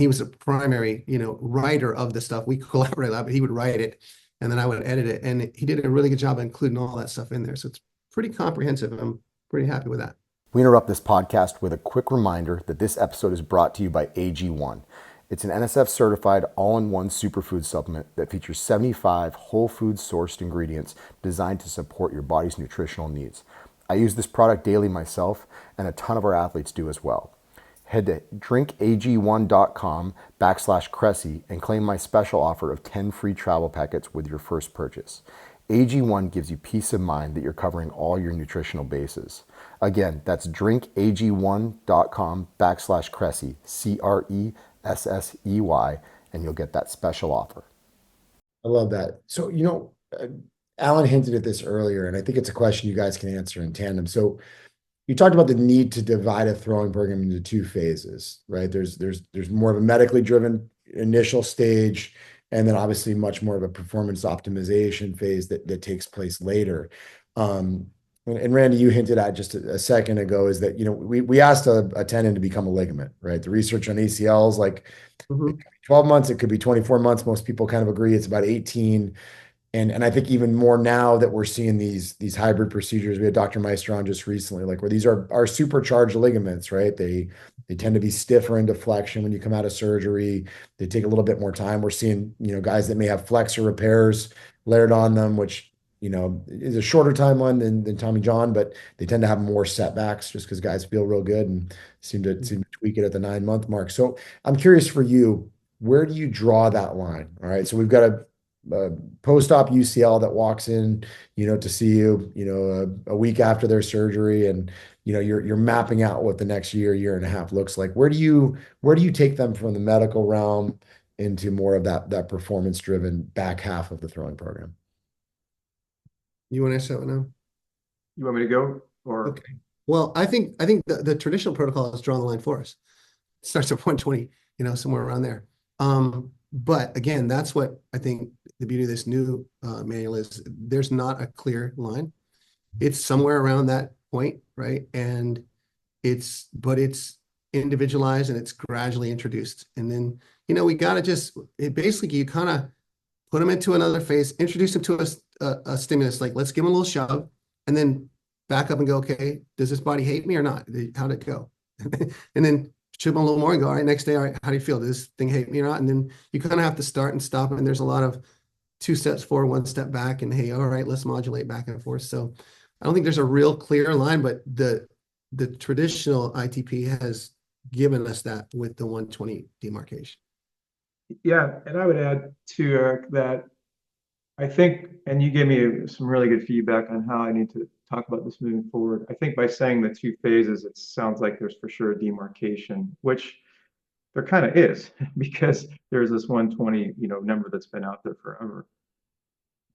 was a primary, writer of the stuff. We collaborated a lot, but he would write it and then I would edit it. And he did a really good job of including all that stuff in there. So it's pretty comprehensive. I'm pretty happy with that. We interrupt this podcast with a quick reminder that this episode is brought to you by AG1. It's an NSF certified all-in-one superfood supplement that features 75 whole food sourced ingredients designed to support your body's nutritional needs. I use this product daily myself, and a ton of our athletes do as well. Head to drinkag1.com/Cressey and claim my special offer of 10 free travel packets with your first purchase. AG1 gives you peace of mind that you're covering all your nutritional bases. Again, that's drinkag1.com/Cressey, CRESSEY, and you'll get that special offer. I love that. So, Alan hinted at this earlier, and I think it's a question you guys can answer in tandem. So you talked about the need to divide a throwing program into two phases, right? There's more of a medically driven initial stage, and then obviously much more of a performance optimization phase that takes place later. And Randy, you hinted at just a second ago is that, we asked a tendon to become a ligament, right? The research on ACLs, like it could be 12 months, it could be 24 months. Most people kind of agree it's about 18. And I think even more now that we're seeing these hybrid procedures. We had Dr. Meister on just recently, like where these are supercharged ligaments, right? They tend to be stiffer in deflection when you come out of surgery. They take a little bit more time. We're seeing, guys that may have flexor repairs layered on them, which, is a shorter timeline than Tommy John, but they tend to have more setbacks just because guys feel real good and seem to tweak it at the 9-month mark. So I'm curious for you, where do you draw that line? All right. So we've got a post-op UCL that walks in, to see you, a week after their surgery, and you're mapping out what the next year and a half looks like. Where do you take them from the medical realm into more of that performance-driven back half of the throwing program? You want to answer that one now? You want me to go or? Okay. Well, I think the traditional protocol is drawing the line for us. It starts at 120, somewhere around there. But again, that's what I think the beauty of this new manual is. There's not a clear line. It's somewhere around that point, right? And it's individualized and it's gradually introduced. And then, we got to basically you kind of put them into another phase, introduce them to a stimulus, like let's give them a little shove and then back up and go, okay, does this body hate me or not? How'd it go? And then chip on a little more and go, all right, next day, all right, how do you feel? Does this thing hate me or not? And then you kind of have to start and stop. And there's a lot of 2 steps forward, 1 step back, and hey, all right, let's modulate back and forth. So I don't think there's a real clear line, but the traditional ITP has given us that with the 120 demarcation. Yeah, and I would add to Eric that I think, and you gave me some really good feedback on how I need to talk about this moving forward. I think by saying the 2 phases, it sounds like there's for sure a demarcation, which there kind of is because there's this 120, number that's been out there forever.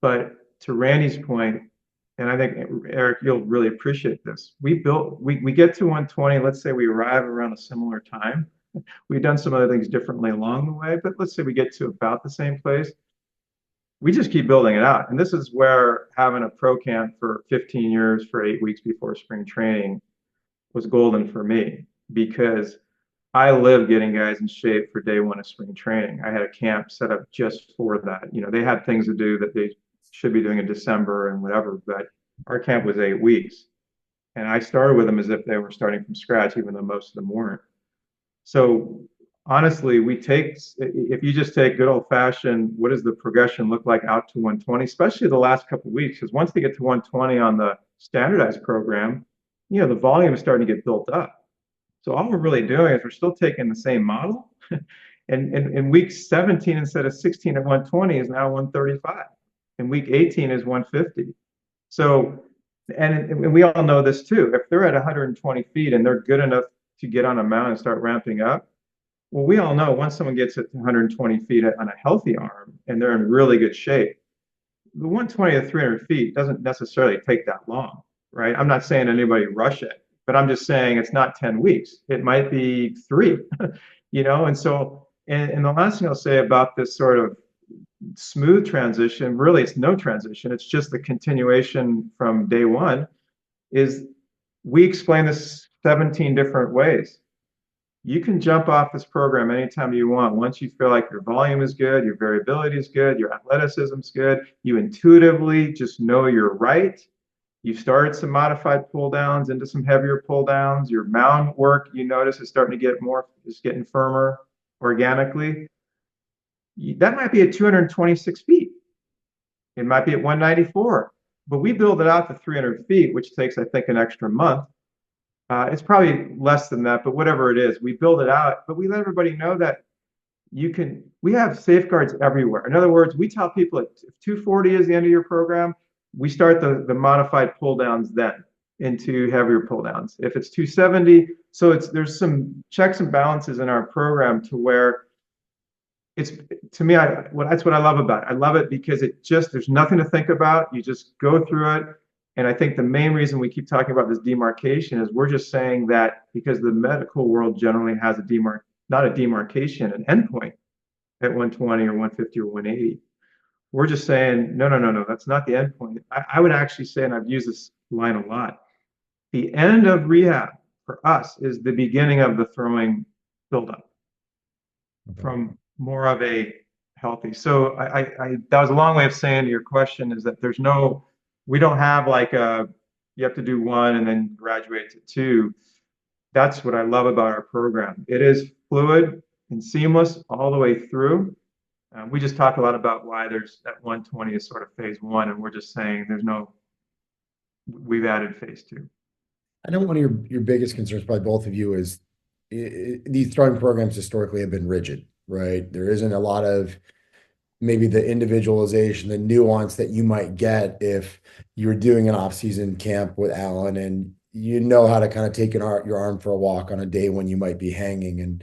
But to Randy's point, and I think Eric, you'll really appreciate this. We get to 120. Let's say we arrive around a similar time. We've done some other things differently along the way, but let's say we get to about the same place. We just keep building it out. And this is where having a pro camp for 15 years for 8 weeks before spring training was golden for me because I live getting guys in shape for day 1 of spring training. I had a camp set up just for that. They had things to do that they should be doing in December and whatever, but our camp was 8 weeks. And I started with them as if they were starting from scratch, even though most of them weren't. So honestly, if you just take good old fashioned, what does the progression look like out to 120, especially the last couple of weeks? Because once they get to 120 on the standardized program, the volume is starting to get built up. So all we're really doing is we're still taking the same model. And in week 17, instead of 16 at 120 is now 135. And week 18 is 150. So, and we all know this too. If they're at 120 feet and they're good enough to get on a mount and start ramping up, well, we all know once someone gets at 120 feet on a healthy arm and they're in really good shape, the 120 to 300 feet doesn't necessarily take that long, right? I'm not saying anybody rush it, but I'm just saying it's not 10 weeks. It might be 3, And so, and the last thing I'll say about this sort of smooth transition, really it's no transition. It's just the continuation from day 1 is we explain this 17 different ways. You can jump off this program anytime you want. Once you feel like your volume is good, your variability is good, your athleticism is good, you intuitively just know you're right. You've started some modified pull downs into some heavier pull downs. Your mound work, you notice, is starting to get is getting firmer organically. That might be at 226 feet. It might be at 194, but we build it out to 300 feet, which takes, I think, an extra month. It's probably less than that, but whatever it is, we build it out, but we let everybody know that we have safeguards everywhere. In other words, we tell people if 240 is the end of your program, we start the modified pull downs then into heavier pull downs. If it's 270, so there's some checks and balances in our program to where to me, that's what I love about it. I love it because there's nothing to think about. You just go through it. And I think the main reason we keep talking about this demarcation is we're just saying that because the medical world generally has not a demarcation, an endpoint at 120 or 150 or 180. We're just saying, no, that's not the endpoint. I would actually say, and I've used this line a lot, the end of rehab for us is the beginning of the throwing buildup from more of a healthy. So that was a long way of saying to your question is that we don't have like you have to do 1 and then graduate to 2. That's what I love about our program. It is fluid and seamless all the way through. We just talk a lot about why there's that 120 is sort of phase 1, and we're just saying we've added phase 2. I know one of your biggest concerns, probably both of you, is these throwing programs historically have been rigid, right? There isn't a lot of maybe the individualization, the nuance that you might get if you're doing an off-season camp with Alan and you know how to kind of take your arm for a walk on a day when you might be hanging,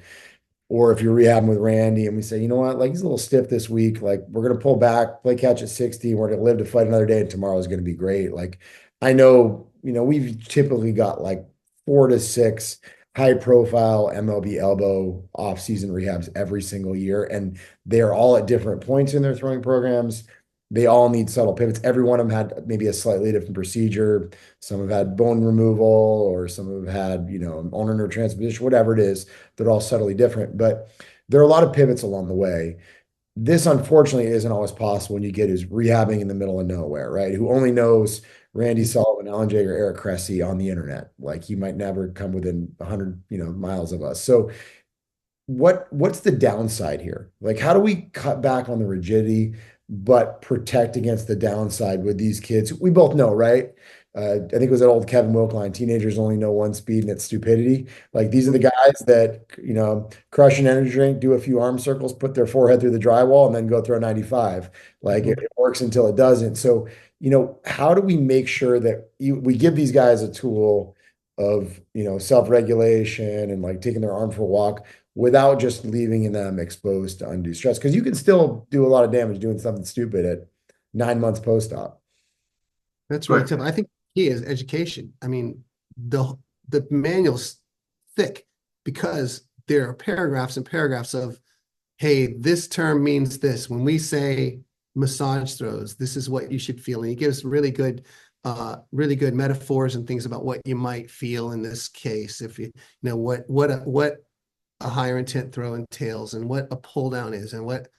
or if you're rehabbing with Randy and we say, you know what, like he's a little stiff this week, like we're going to pull back, play catch at 60, and we're going to live to fight another day, and tomorrow is going to be great. Like I know, we've typically got like 4 to 6 high-profile MLB elbow off-season rehabs every single year, and they're all at different points in their throwing programs. They all need subtle pivots. Every one of them had maybe a slightly different procedure. Some have had bone removal, or some have had, ulnar nerve transposition, whatever it is. They're all subtly different, but there are a lot of pivots along the way. This, unfortunately, isn't always possible when you get who's rehabbing in the middle of nowhere, right? Who only knows Randy Sullivan an Alan Jaeger, Eric Cressey on the internet. Like he might never come within 100, miles of us. So what's the downside here? Like, how do we cut back on the rigidity, but protect against the downside with these kids? We both know, right? I think it was that old Kevin Wilk line, teenagers only know one speed and it's stupidity. Like these are the guys that, crush an energy drink, do a few arm circles, put their forehead through the drywall, and then go throw 95. Like it works until it doesn't. So, how do we make sure that we give these guys a tool of, self-regulation and like taking their arm for a walk without just leaving them exposed to undue stress? Because you can still do a lot of damage doing something stupid at 9 months post-op. That's really tough. I think the key is education. I mean, the manual's thick because there are paragraphs and paragraphs of, hey, this term means this. When we say massage throws, this is what you should feel. And he gives really good metaphors and things about what you might feel in this case. If what a higher intent throw entails and what a pull down is and what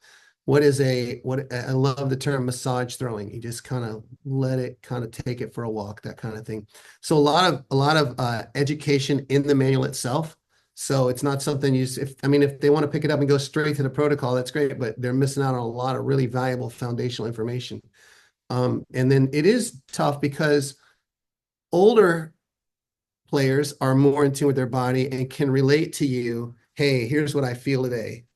I love the term massage throwing. You just kind of let it kind of take it for a walk, that kind of thing. So a lot of education in the manual itself. So it's not something if they want to pick it up and go straight to the protocol, that's great, but they're missing out on a lot of really valuable foundational information. And then it is tough because older players are more in tune with their body and can relate to you. Hey, here's what I feel today.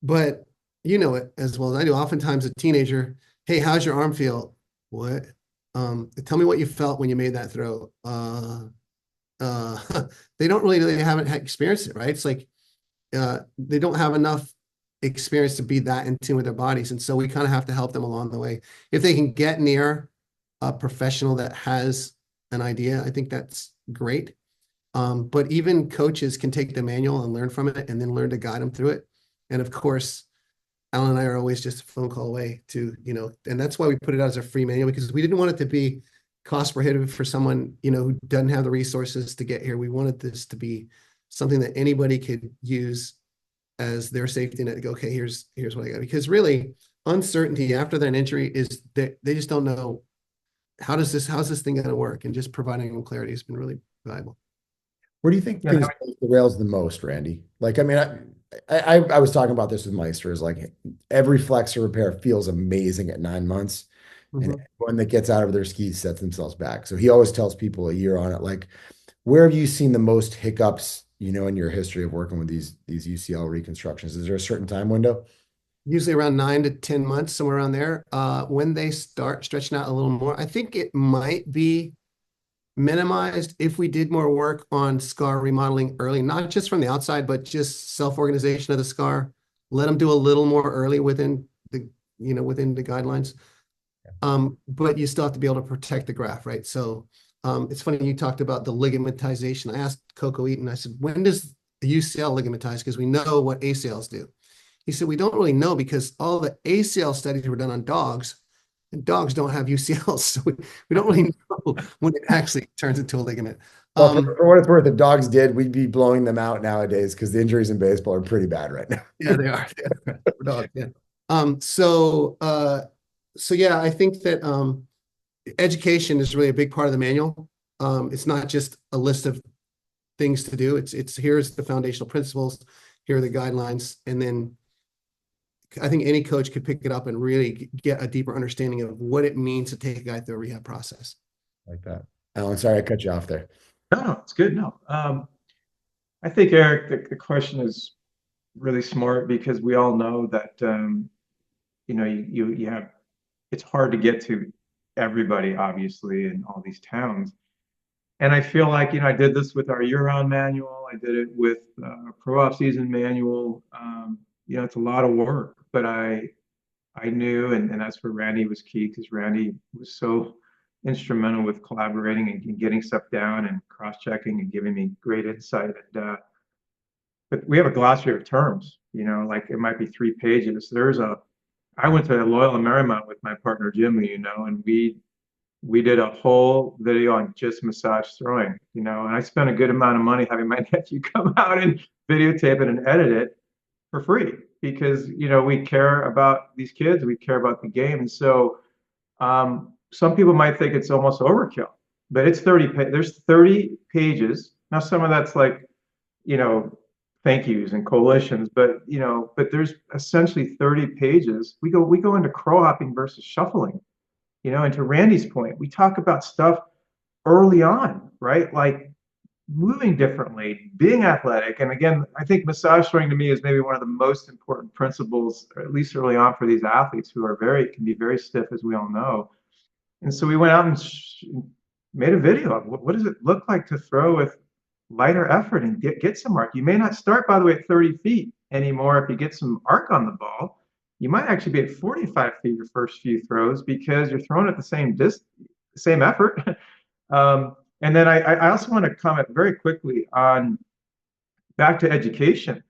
But you know it as well as I do. Oftentimes a teenager, hey, how's your arm feel? What? Tell me what you felt when you made that throw. They don't really, they haven't experienced it, right? It's like they don't have enough experience to be that in tune with their bodies. And so we kind of have to help them along the way. If they can get near a professional that has an idea, I think that's great. But even coaches can take the manual and learn from it and then learn to guide them through it. And of course, Alan and I are always just a phone call away to, and that's why we put it out as a free manual, because we didn't want it to be cost prohibitive for someone, who doesn't have the resources to get here. We wanted this to be something that anybody could use as their safety net to go, okay, here's what I got. Because really uncertainty after that injury is that they just don't know how's this thing going to work, and just providing them clarity has been really valuable. Where do you think things derails the most, Randy? Like, I mean, I was talking about this with Meister, is like every flexor repair feels amazing at 9 months. And everyone that gets out of their skis sets themselves back. So he always tells people a year on it. Like, where have you seen the most hiccups, in your history of working with these UCL reconstructions? Is there a certain time window? Usually around 9 to 10 months, somewhere around there. When they start stretching out a little more, I think it might be minimized if we did more work on scar remodeling early, not just from the outside, but just self-organization of the scar. Let them do a little more early within the guidelines. But you still have to be able to protect the graft, right? So it's funny you talked about the ligamentization. I asked Coco Eaton, I said, when does the UCL ligamentize? Because we know what ACLs do. He said, we don't really know because all the ACL studies were done on dogs, and dogs don't have UCLs. So we don't really know when it actually turns into a ligament. Well, for what it's worth, if dogs did, we'd be blowing them out nowadays because the injuries in baseball are pretty bad right now. Yeah, they are. For dogs, yeah. So yeah, I think that education is really a big part of the manual. It's not just a list of things to do. It's here's the foundational principles, here are the guidelines, and then I think any coach could pick it up and really get a deeper understanding of what it means to take a guy through a rehab process. Like that. Alan, sorry I cut you off there. No, it's good. No, I think, Eric, the question is really smart because we all know that you have, it's hard to get to everybody, obviously, in all these towns. And I feel like, I did this with our year-round manual. I did it with a pro off-season manual. It's a lot of work, but I knew, and that's where Randy was key, because Randy was so instrumental with collaborating and getting stuff down and cross-checking and giving me great insight. And but we have a glossary of terms, like it might be 3 pages. I went to Loyola Marymount with my partner Jim, and we did a whole video on just massage throwing, and I spent a good amount of money having my nephew come out and videotape it and edit it for free because, we care about these kids, we care about the game. And so some people might think it's almost overkill, but it's 30 there's 30 pages. Now some of that's like, you know, thank yous and coalitions, but but there's essentially 30 pages. We go into crow hopping versus shuffling, and to Randy's point, we talk about stuff early on, right? Like moving differently, being athletic. And again, I think massage throwing to me is maybe one of the most important principles, or at least early on for these athletes who are can be very stiff, as we all know. And so we went out and made a video of what does it look like to throw with lighter effort and get some arc. You may not start, by the way, at 30 feet anymore. If you get some arc on the ball, you might actually be at 45 feet your first few throws because you're throwing at the same effort. And then I also want to comment very quickly on back to education.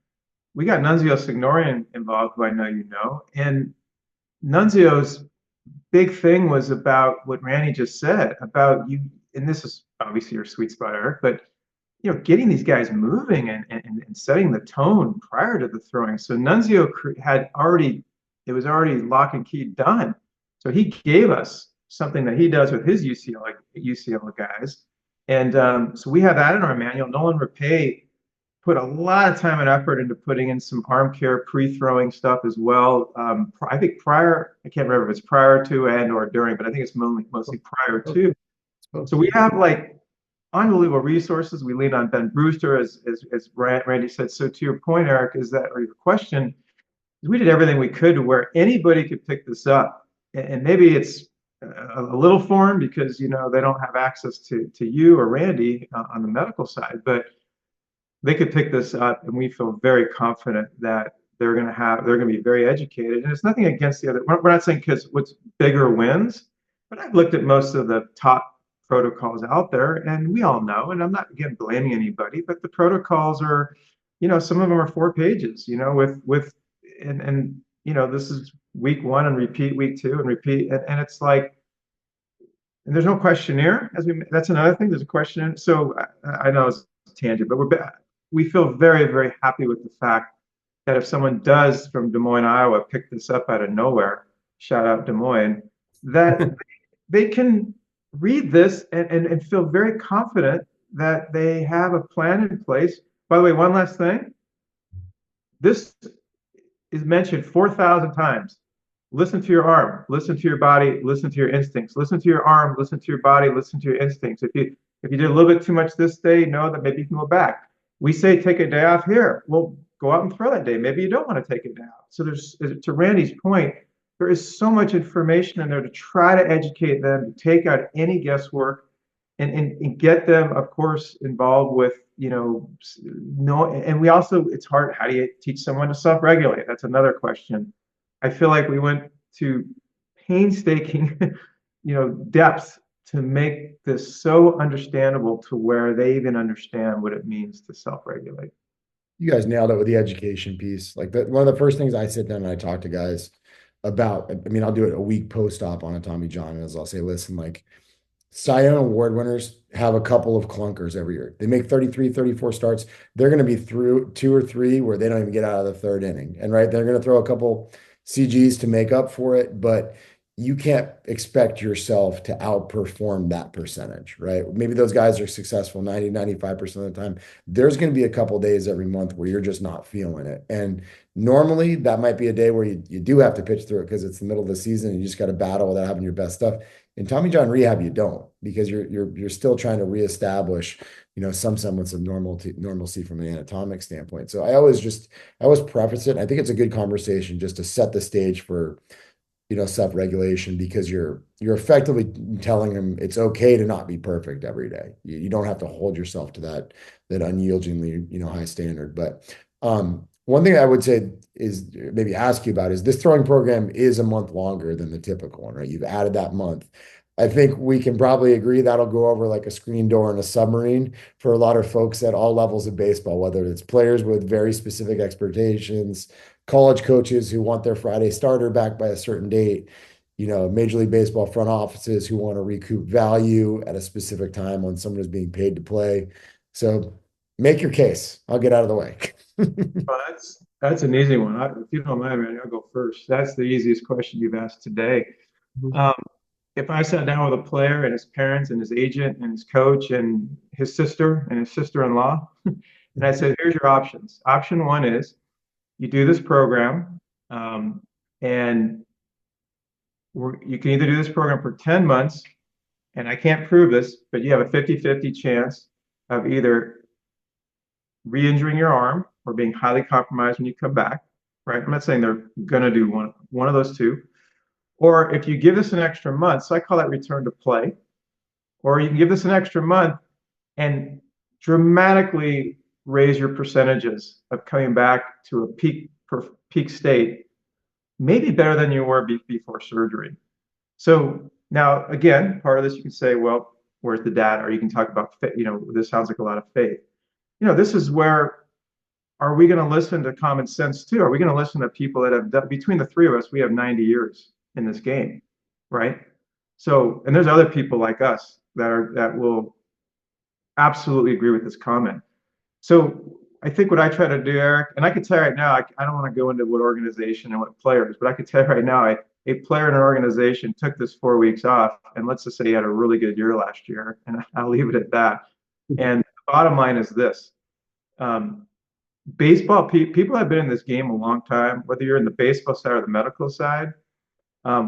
We got Nunzio Signorian involved, who I know you know, and Nunzio's big thing was about what Randy just said about you, and this is obviously your sweet spot, Eric, but getting these guys moving and setting the tone prior to the throwing. So Nunzio had already, it was already lock and key done. So he gave us something that he does with his UCL guys. And so we have that in our manual. Nolan Rapay put a lot of time and effort into putting in some arm care pre-throwing stuff as well. I think I can't remember if it's prior to and or during, but I think it's mostly prior to. So we have like unbelievable resources. We lean on Ben Brewster, as Randy said. So to your point, Eric, or your question, we did everything we could to where anybody could pick this up. And maybe it's a little foreign because they don't have access to you or Randy on the medical side, but they could pick this up, and we feel very confident that they're going to be very educated. And it's nothing against the other. We're not saying because what's bigger wins, but I've looked at most of the top protocols out there, and we all know. And I'm not again blaming anybody, but the protocols are, some of them are 4 pages. And this is week 1 and repeat week 2 and repeat, and it's like. And there's no questionnaire, that's another thing. There's a questionnaire. So I know it's a tangent, but we feel very, very happy with the fact that if someone does from Des Moines, Iowa, pick this up out of nowhere, shout out Des Moines, that they can read this and feel very confident that they have a plan in place. By the way, one last thing. This is mentioned 4,000 times. Listen to your arm, listen to your body, listen to your instincts, listen to your arm, listen to your body, listen to your instincts. If you did a little bit too much this day, know that maybe you can go back. We say take a day off here. Well, go out and throw that day. Maybe you don't want to take a day off. So there's, to Randy's point, there is so much information in there to try to educate them, to take out any guesswork, and get them, of course, involved with, and we also, it's hard. How do you teach someone to self-regulate? That's another question. I feel like we went to painstaking, depth to make this so understandable to where they even understand what it means to self-regulate. You guys nailed it with the education piece. Like one of the first things I sit down and I talk to guys about, I mean, I'll do it a week post-op on a Tommy John, as I'll say, listen, like Cy Young Award winners have a couple of clunkers every year. They make 33, 34 starts. They're going to be through 2 or 3 where they don't even get out of the 3rd inning. And right, they're going to throw a couple CGs to make up for it, but you can't expect yourself to outperform that percentage, right? Maybe those guys are successful 90, 95% of the time. There's going to be a couple days every month where you're just not feeling it. And normally that might be a day where you do have to pitch through it because it's the middle of the season and you just got to battle without having your best stuff. In Tommy John rehab, you don't, because you're still trying to reestablish, some semblance of normalcy from an anatomic standpoint. So I always preface it. I think it's a good conversation just to set the stage for, self-regulation, because you're effectively telling them it's okay to not be perfect every day. You don't have to hold yourself to that unyieldingly, high standard. But one thing I would say is maybe ask you about is this throwing program is a month longer than the typical one, right? You've added that month. I think we can probably agree that'll go over like a screen door in a submarine for a lot of folks at all levels of baseball, whether it's players with very specific expectations, college coaches who want their Friday starter back by a certain date, Major League Baseball front offices who want to recoup value at a specific time when someone is being paid to play. So make your case. I'll get out of the way. Well, that's an easy one. If you don't mind, Randy, I'll go first. That's the easiest question you've asked today. if I sat down with a player and his parents and his agent and his coach and his sister and his sister-in-law, and I said, here's your options. Option one is you do this program, and you can either do this program for 10 months, and I can't prove this, but you have a 50-50 chance of either re-injuring your arm or being highly compromised when you come back, right? I'm not saying they're going to do one of those two. Or if you give this an extra month, so I call that return to play, or you can give this an extra month and dramatically raise your percentages of coming back to a peak state, maybe better than you were before surgery. So now, again, part of this you can say, well, where's the data? Or you can talk about, this sounds like a lot of faith. This is where, are we going to listen to common sense too? Are we going to listen to people that have done, between the three of us, we have 90 years in this game, right? So, and there's other people like us that will absolutely agree with this comment. So I think what I try to do, Eric, and I can tell you right now, I don't want to go into what organization and what players, but I can tell you right now, a player in an organization took this 4 weeks off, and let's just say he had a really good year last year, and I'll leave it at that. And the bottom line is this. Baseball, people have been in this game a long time, whether you're in the baseball side or the medical side.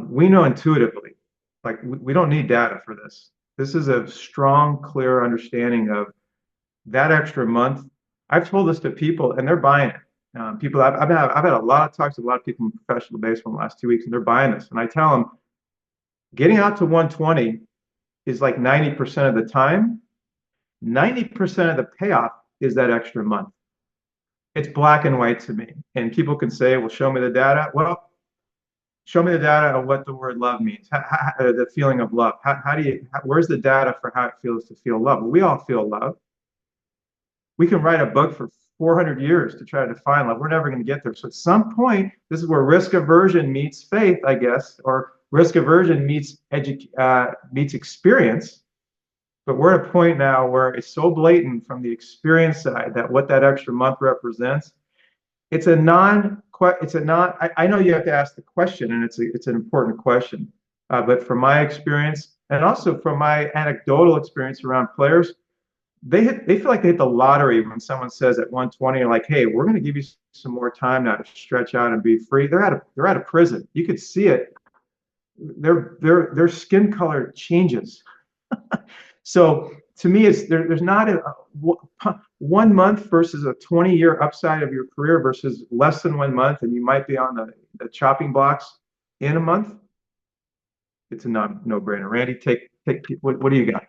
We know intuitively, like we don't need data for this. This is a strong, clear understanding of that extra month. I've told this to people, and they're buying it. People, I've had a lot of talks with a lot of people in professional baseball in the last 2 weeks, and they're buying this. And I tell them, getting out to 120 is like 90% of the time. 90% of the payoff is that extra month. It's black and white to me. And people can say, well, show me the data. Well, show me the data of what the word love means, the feeling of love. Where's the data for how it feels to feel love? Well, we all feel love. We can write a book for 400 years to try to define love. We're never going to get there. So at some point, this is where risk aversion meets faith, I guess, or risk aversion meets experience. But we're at a point now where it's so blatant from the experience side that what that extra month represents, I know you have to ask the question, and it's an important question. But from my experience, and also from my anecdotal experience around players, they feel like they hit the lottery when someone says at 120, like, hey, we're going to give you some more time now to stretch out and be free. They're out of prison. You could see it. Their skin color changes. So to me, there's not a 1 month versus a 20-year upside of your career versus less than 1 month, and you might be on the chopping blocks in a month. It's a no-brainer. Randy, what do you got?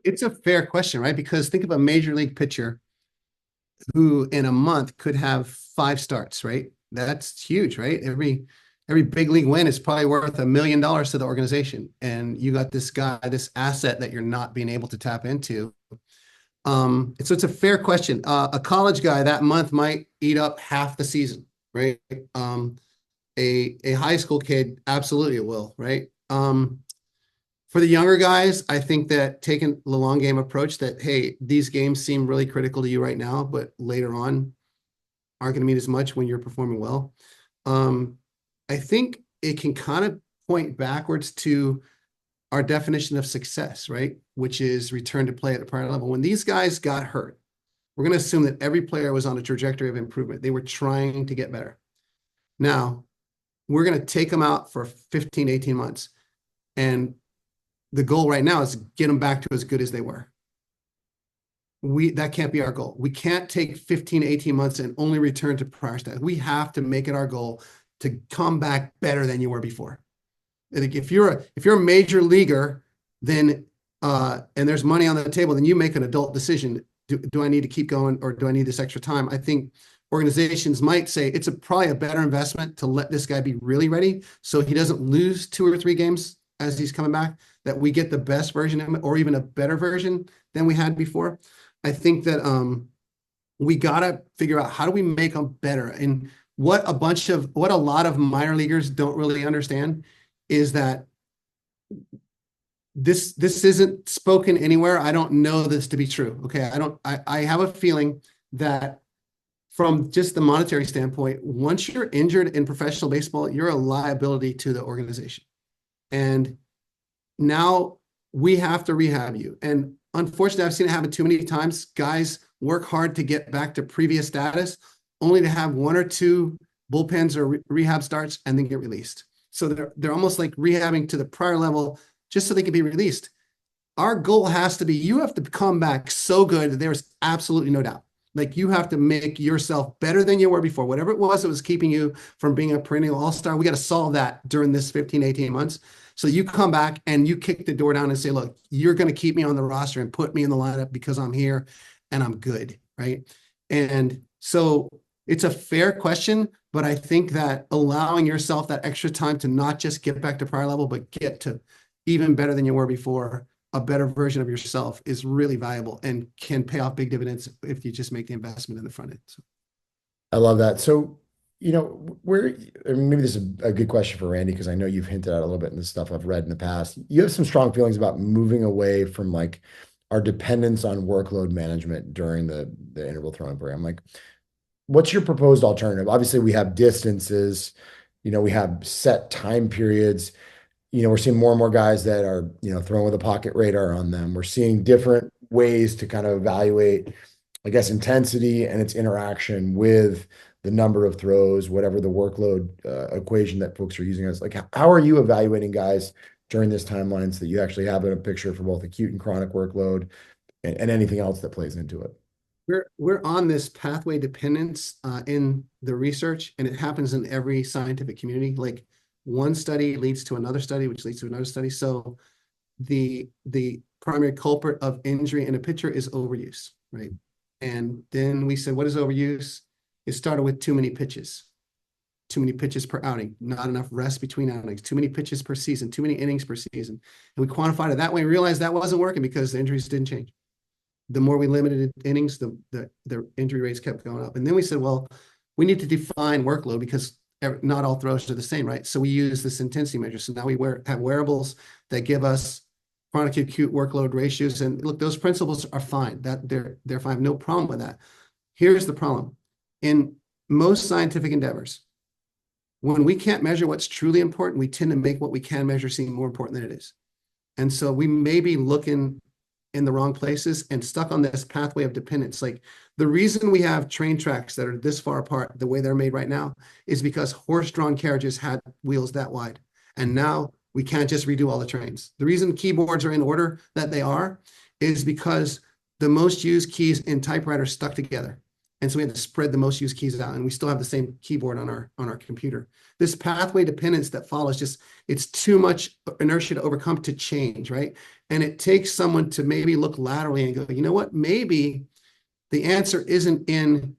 It's a fair question, right? Because think of a major league pitcher who in a month could have 5 starts, right? That's huge, right? Every big league win is probably worth $1 million to the organization. And you got this guy, this asset that you're not being able to tap into. So it's a fair question. A college guy that month might eat up half the season, right? A high school kid, absolutely it will, right? For the younger guys, I think that taking the long game approach that, hey, these games seem really critical to you right now, but later on aren't going to mean as much when you're performing well. I think it can kind of point backwards to our definition of success, right? Which is return to play at a prior level. When these guys got hurt, we're going to assume that every player was on a trajectory of improvement. They were trying to get better. Now, we're going to take them out for 15, 18 months. And the goal right now is to get them back to as good as they were. That can't be our goal. We can't take 15, 18 months and only return to prior status. We have to make it our goal to come back better than you were before. And if you're a major leaguer, then and there's money on the table, then you make an adult decision. Do I need to keep going, or do I need this extra time? I think organizations might say it's probably a better investment to let this guy be really ready, so he doesn't lose 2 or 3 games as he's coming back, that we get the best version of him, or even a better version than we had before. I think that we gotta figure out, how do we make them better? And what a lot of minor leaguers don't really understand is that this isn't spoken anywhere. I don't know this to be true. Okay. I have a feeling that from just the monetary standpoint, once you're injured in professional baseball, you're a liability to the organization. And now we have to rehab you. And unfortunately, I've seen it happen too many times. Guys work hard to get back to previous status, only to have one or two bullpens or rehab starts and then get released. So they're almost like rehabbing to the prior level just so they can be released. Our goal has to be, you have to come back so good that there's absolutely no doubt. Like, you have to make yourself better than you were before. Whatever it was that was keeping you from being a perennial all-star, we got to solve that during this 15, 18 months. So you come back and you kick the door down and say, look, you're going to keep me on the roster and put me in the lineup because I'm here and I'm good, right? And so it's a fair question, but I think that allowing yourself that extra time to not just get back to prior level, but get to even better than you were before, a better version of yourself, is really valuable and can pay off big dividends if you just make the investment in the front end. So. I love that. So, maybe this is a good question for Randy, because I know you've hinted at a little bit in the stuff I've read in the past. You have some strong feelings about moving away from like our dependence on workload management during the interval throwing program. Like, what's your proposed alternative? Obviously, we have distances, we have set time periods. We're seeing more and more guys that are, throwing with a pocket radar on them. We're seeing different ways to kind of evaluate, I guess, intensity and its interaction with the number of throws, whatever the workload equation that folks are using. As like, how are you evaluating guys during this timeline so that you actually have a picture for both acute and chronic workload and anything else that plays into it? We're on this pathway dependence in the research, and it happens in every scientific community. Like, one study leads to another study, which leads to another study. So the primary culprit of injury in a pitcher is overuse, right? And then we said, what is overuse? It started with too many pitches per outing, not enough rest between outings, too many pitches per season, too many innings per season. And we quantified it that way and realized that wasn't working because the injuries didn't change. The more we limited innings, the injury rates kept going up. And then we said, well, we need to define workload because not all throws are the same, right? So we use this intensity measure. So now we have wearables that give us chronic acute workload ratios. And look, those principles are fine. That they're fine. No problem with that. Here's the problem. In most scientific endeavors, when we can't measure what's truly important, we tend to make what we can measure seem more important than it is. And so we may be looking in the wrong places and stuck on this pathway of dependence. Like, the reason we have train tracks that are this far apart, the way they're made right now, is because horse-drawn carriages had wheels that wide. And now we can't just redo all the trains. The reason keyboards are in order that they are is because the most used keys in typewriters stuck together. And so we had to spread the most used keys out, and we still have the same keyboard on our computer. This pathway dependence that follows, it's too much inertia to overcome to change, right? And it takes someone to maybe look laterally and go, you know what, maybe the answer isn't in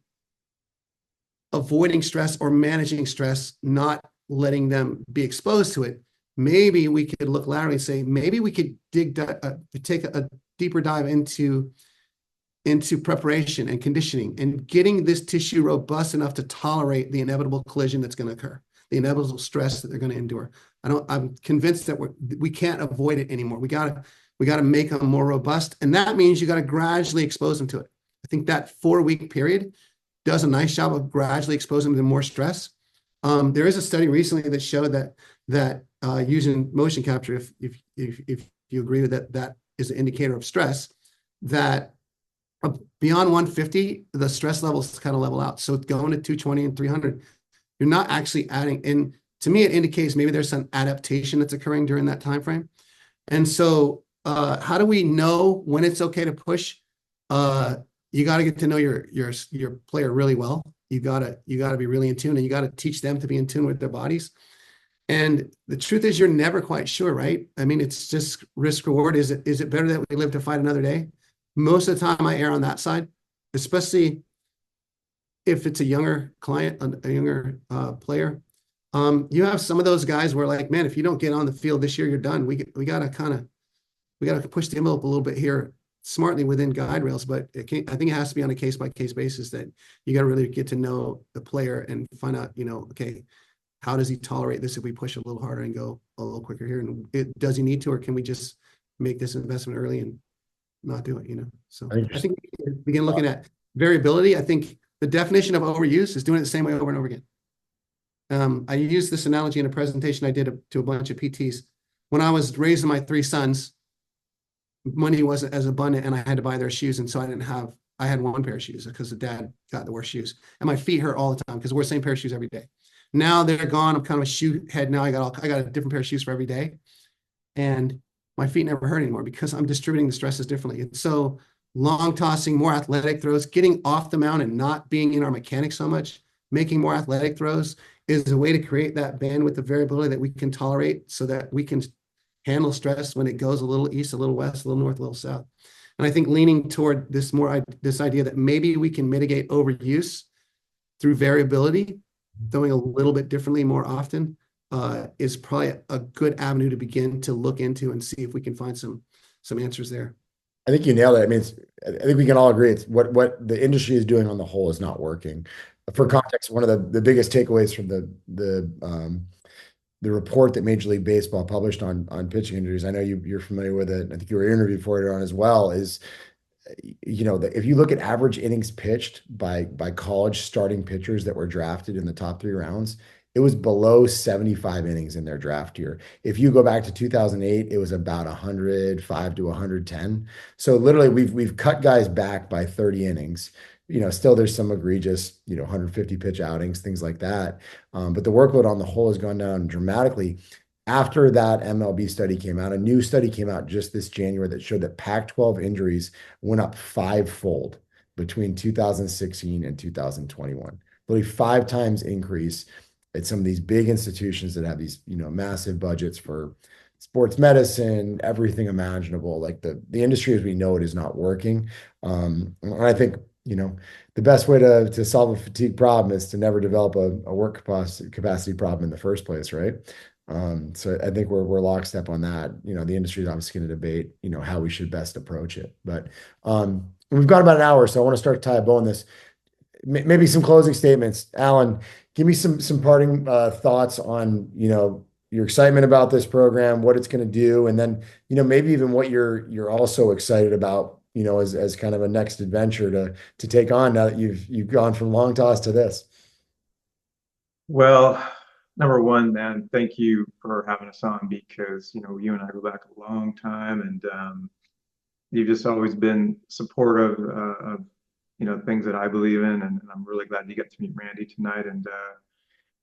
avoiding stress or managing stress, not letting them be exposed to it. Maybe we could look laterally and say, maybe we could take a deeper dive into preparation and conditioning and getting this tissue robust enough to tolerate the inevitable collision that's going to occur, the inevitable stress that they're going to endure. I'm convinced that we can't avoid it anymore. We got to make them more robust. And that means you got to gradually expose them to it. I think that 4-week period does a nice job of gradually exposing them to more stress. There is a study recently that showed that using motion capture, if you agree with that is an indicator of stress, that beyond 150, the stress levels kind of level out. So going to 220 and 300, you're not actually adding in. To me, it indicates maybe there's some adaptation that's occurring during that time frame. And so how do we know when it's okay to push? You got to get to know your player really well. You got to be really in tune, and you got to teach them to be in tune with their bodies. And the truth is, you're never quite sure, right? I mean, it's just risk reward. Is it better that we live to fight another day? Most of the time I err on that side, especially if it's a younger client, a younger player. You have some of those guys where, like, man, if you don't get on the field this year, you're done. We got to push the envelope a little bit here smartly within guide rails, but I think it has to be on a case-by-case basis that you got to really get to know the player and find out, okay, how does he tolerate this if we push a little harder and go a little quicker here? And does he need to, or can we just make this investment early and not do it, So I think we can begin looking at variability. I think the definition of overuse is doing it the same way over and over again. I used this analogy in a presentation I did to a bunch of PTs. when I was raising my three sons, money wasn't as abundant and I had to buy their shoes. And so I had one pair of shoes because the dad got the worst shoes. And my feet hurt all the time because I wear the same pair of shoes every day. Now they're gone. I'm kind of a shoe head now. I got a different pair of shoes for every day. And my feet never hurt anymore because I'm distributing the stresses differently. And so long tossing, more athletic throws, getting off the mound and not being in our mechanics so much, making more athletic throws is a way to create that bandwidth of variability that we can tolerate so that we can handle stress when it goes a little east, a little west, a little north, a little south. And I think leaning toward this idea that maybe we can mitigate overuse through variability, throwing a little bit differently more often, is probably a good avenue to begin to look into and see if we can find some answers there. I think you nailed it. I mean, I think we can all agree it's what the industry is doing on the whole is not working. For context, one of the biggest takeaways from the report that Major League Baseball published on pitching injuries, I know you're familiar with it. I think you were interviewed for it on as well, is if you look at average innings pitched by college starting pitchers that were drafted in the top 3 rounds, it was below 75 innings in their draft year. If you go back to 2008, it was about 105 to 110. So literally, we've cut guys back by 30 innings. Still there's some egregious, 150 pitch outings, things like that. But the workload on the whole has gone down dramatically. After that MLB study came out, a new study came out just this January that showed that Pac-12 injuries went up fivefold between 2016 and 2021. Literally 5 times increase at some of these big institutions that have these, massive budgets for sports medicine, everything imaginable. Like the industry as we know it is not working. And I think, the best way to solve a fatigue problem is to never develop a work capacity problem in the first place, right? So I think we're lockstep on that. The industry is obviously going to debate, how we should best approach it. But we've got about an hour, so I want to start to tie a bow on this. Maybe some closing statements. Alan, give me some parting thoughts on, your excitement about this program, what it's going to do, and then, maybe even what you're also excited about, as kind of a next adventure to take on now that you've gone from long toss to this. Well, number one, man, thank you for having us on because, you and I go back a long time and you've just always been supportive of, things that I believe in. And I'm really glad you got to meet Randy tonight. And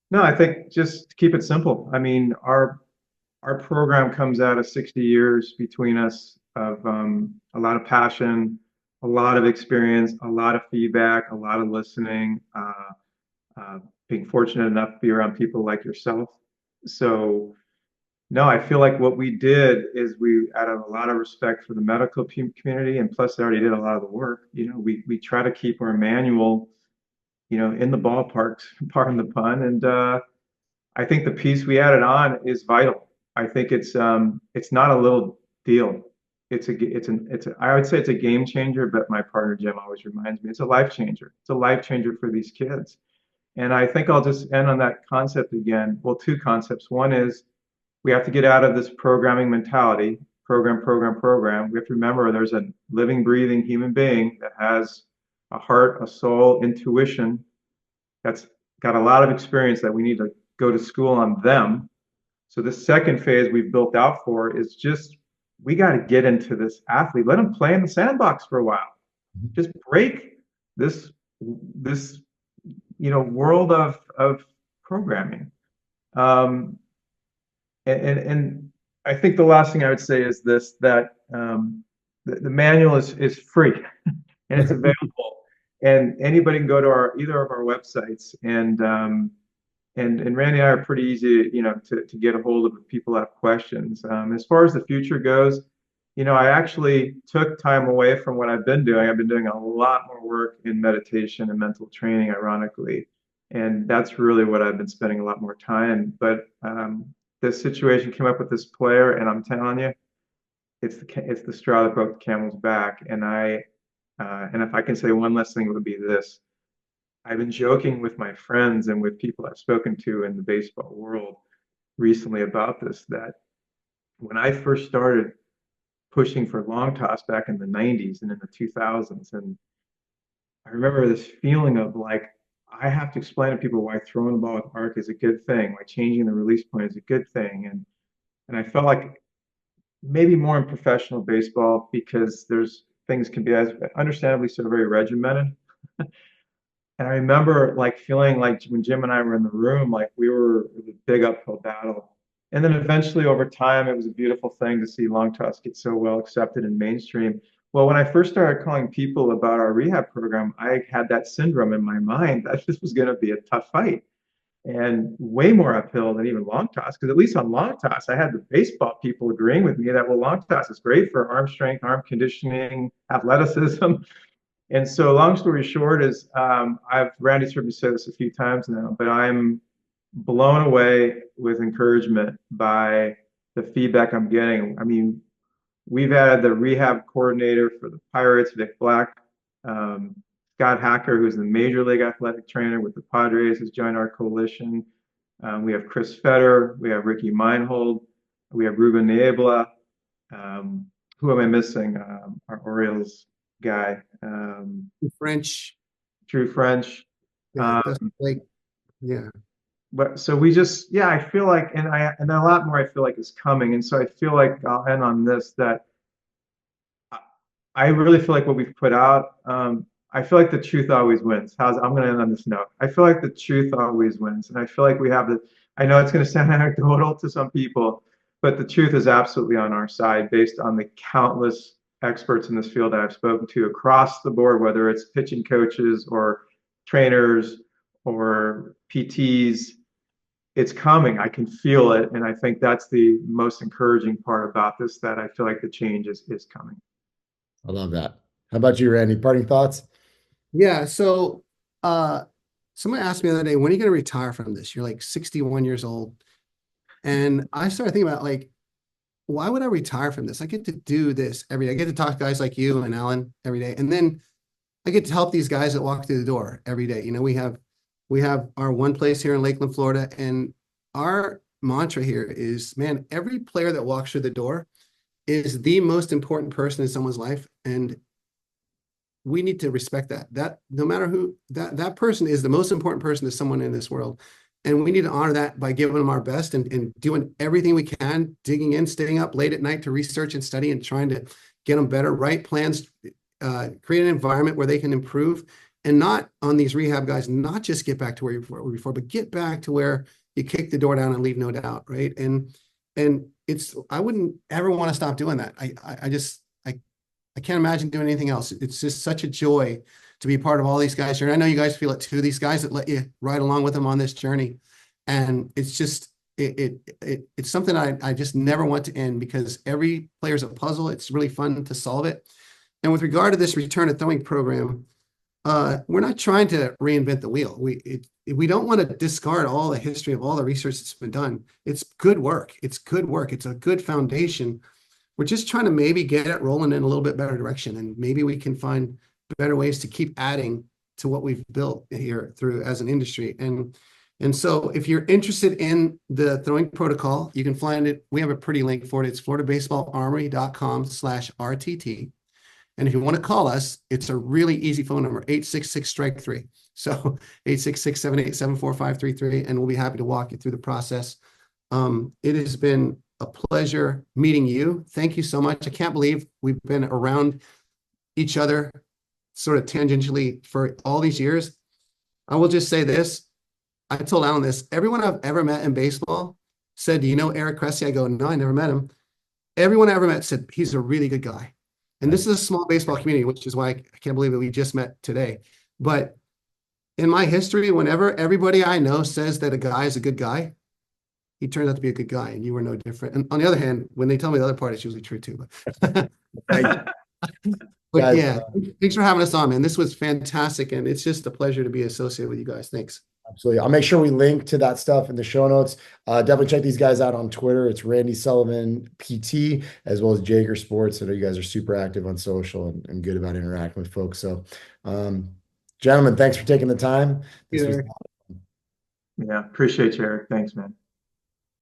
no, I think just keep it simple. I mean, our program comes out of 60 years between us of a lot of passion, a lot of experience, a lot of feedback, a lot of listening, being fortunate enough to be around people like yourself. So, no, I feel like what we did is we, out of a lot of respect for the medical community, and plus they already did a lot of the work, we try to keep our manual, in the ballpark, pardon the pun. And I think the piece we added on is vital. I think it's not a little deal. I would say it's a game changer, but my partner Jim always reminds me it's a life changer. It's a life changer for these kids. And I think I'll just end on that concept again. Well, two concepts. One is we have to get out of this programming mentality, program, program, program. We have to remember there's a living, breathing human being that has a heart, a soul, intuition, that's got a lot of experience that we need to go to school on them. So the second phase we've built out for is just we got to get into this athlete. Let them play in the sandbox for a while. Just break this world of programming. And I think the last thing I would say is this, that the manual is free and it's available, and anybody can go to either of our websites, and Randy and I are pretty easy, to get a hold of if people have questions. As far as the future goes, I actually took time away from what I've been doing. I've been doing a lot more work in meditation and mental training, ironically, and that's really what I've been spending a lot more time. But this situation came up with this player, and I'm telling you, it's the straw that broke the camel's back. And if I can say one last thing, it would be this. I've been joking with my friends and with people I've spoken to in the baseball world recently about this, that when I first started pushing for long toss back in the 90s and in the 2000s, and I remember this feeling of like, I have to explain to people why throwing the ball with arc is a good thing, why changing the release point is a good thing. And And I felt like maybe more in professional baseball because there's things can be as understandably so very regimented. And I remember like feeling like when Jim and I were in the room, like it was a big uphill battle. And then eventually over time, it was a beautiful thing to see long toss get so well accepted in mainstream. Well, when I first started calling people about our rehab program, I had that syndrome in my mind that this was going to be a tough fight and way more uphill than even long toss. Because at least on long toss, I had the baseball people agreeing with me that, well, long toss is great for arm strength, arm conditioning, athleticism. And so, long story short is, Randy's heard me say this a few times now, but I'm blown away with encouragement by the feedback I'm getting. I mean, we've had the rehab coordinator for the Pirates, Vic Black, um, Scott Hacker, who's the major league athletic trainer with the Padres, has joined our coalition. We have Chris Fetter, we have Ricky Meinhold, we have Ruben Niebla. Um, who am I missing? Our Orioles guy. French. True French. Yeah, that's Um, like, yeah. but so we just, yeah, I feel like, and a lot more I feel like is coming. And so I feel like I'll end on this that I really feel like what we've put out, I feel like the truth always wins. I'm going to end on this note. I feel like the truth always wins. And I feel like we have I know it's going to sound anecdotal to some people, but the truth is absolutely on our side based on the countless experts in this field that I've spoken to across the board, whether it's pitching coaches or trainers or PTs. It's coming. I can feel it. And I think that's the most encouraging part about this, that I feel like the change is coming. I love that. How about you, Randy? Parting thoughts? Yeah. So, someone asked me the other day, when are you going to retire from this? You're like 61 years old. And I started thinking about like, why would I retire from this? I get to do this every day. I get to talk to guys like you and Alan every day. And then I get to help these guys that walk through the door every day. You know, we have our one place here in Lakeland, Florida, and our mantra here is, man, every player that walks through the door is the most important person in someone's life. And we need to respect that no matter who that person is, the most important person to someone in this world. And we need to honor that by giving them our best and doing everything we can, digging in, staying up late at night to research and study and trying to get them better, write plans, create an environment where they can improve, and not on these rehab guys, not just get back to where you were before, but get back to where you kick the door down and leave no doubt, right? And I wouldn't ever want to stop doing that. I can't imagine doing anything else. It's just such a joy to be part of all these guys here. And I know you guys feel it too. These guys that let you ride along with them on this journey. And it's just, it's something I just never want to end, because every player's a puzzle. It's really fun to solve it. And with regard to this return to throwing program, we're not trying to reinvent the wheel. We don't want to discard all the history of all the research that's been done. It's good work. It's good work. It's a good foundation. We're just trying to maybe get it rolling in a little bit better direction, and maybe we can find better ways to keep adding to what we've built here through as an industry. And so if you're interested in the throwing protocol, you can find it. We have a pretty link for it. It's floridabaseballarmory.com/RTT. And if you want to call us, it's a really easy phone number, 866-STRIKE-3. So 866-787-4533, and we'll be happy to walk you through the process. It has been a pleasure meeting you. Thank you so much. I can't believe we've been around each other sort of tangentially for all these years. I will just say this. I told Alan this. Everyone I've ever met in baseball said, do you know Eric Cressey? I go, no, I never met him. Everyone I ever met said he's a really good guy. And this is a small baseball community, which is why I can't believe that we just met today. But in my history, whenever everybody I know says that a guy is a good guy, he turns out to be a good guy, and you were no different. And on the other hand, when they tell me the other part, it's usually true too. But, but yeah, thanks for having us on, man. This was fantastic, and it's just a pleasure to be associated with you guys. Thanks. Absolutely. I'll make sure we link to that stuff in the show notes. Definitely check these guys out on Twitter. It's Randy Sullivan PT, as well as Jaeger Sports. I know you guys are super active on social and good about interacting with folks. So, gentlemen, thanks for taking the time. This was Yeah, appreciate you, Eric. Thanks, man.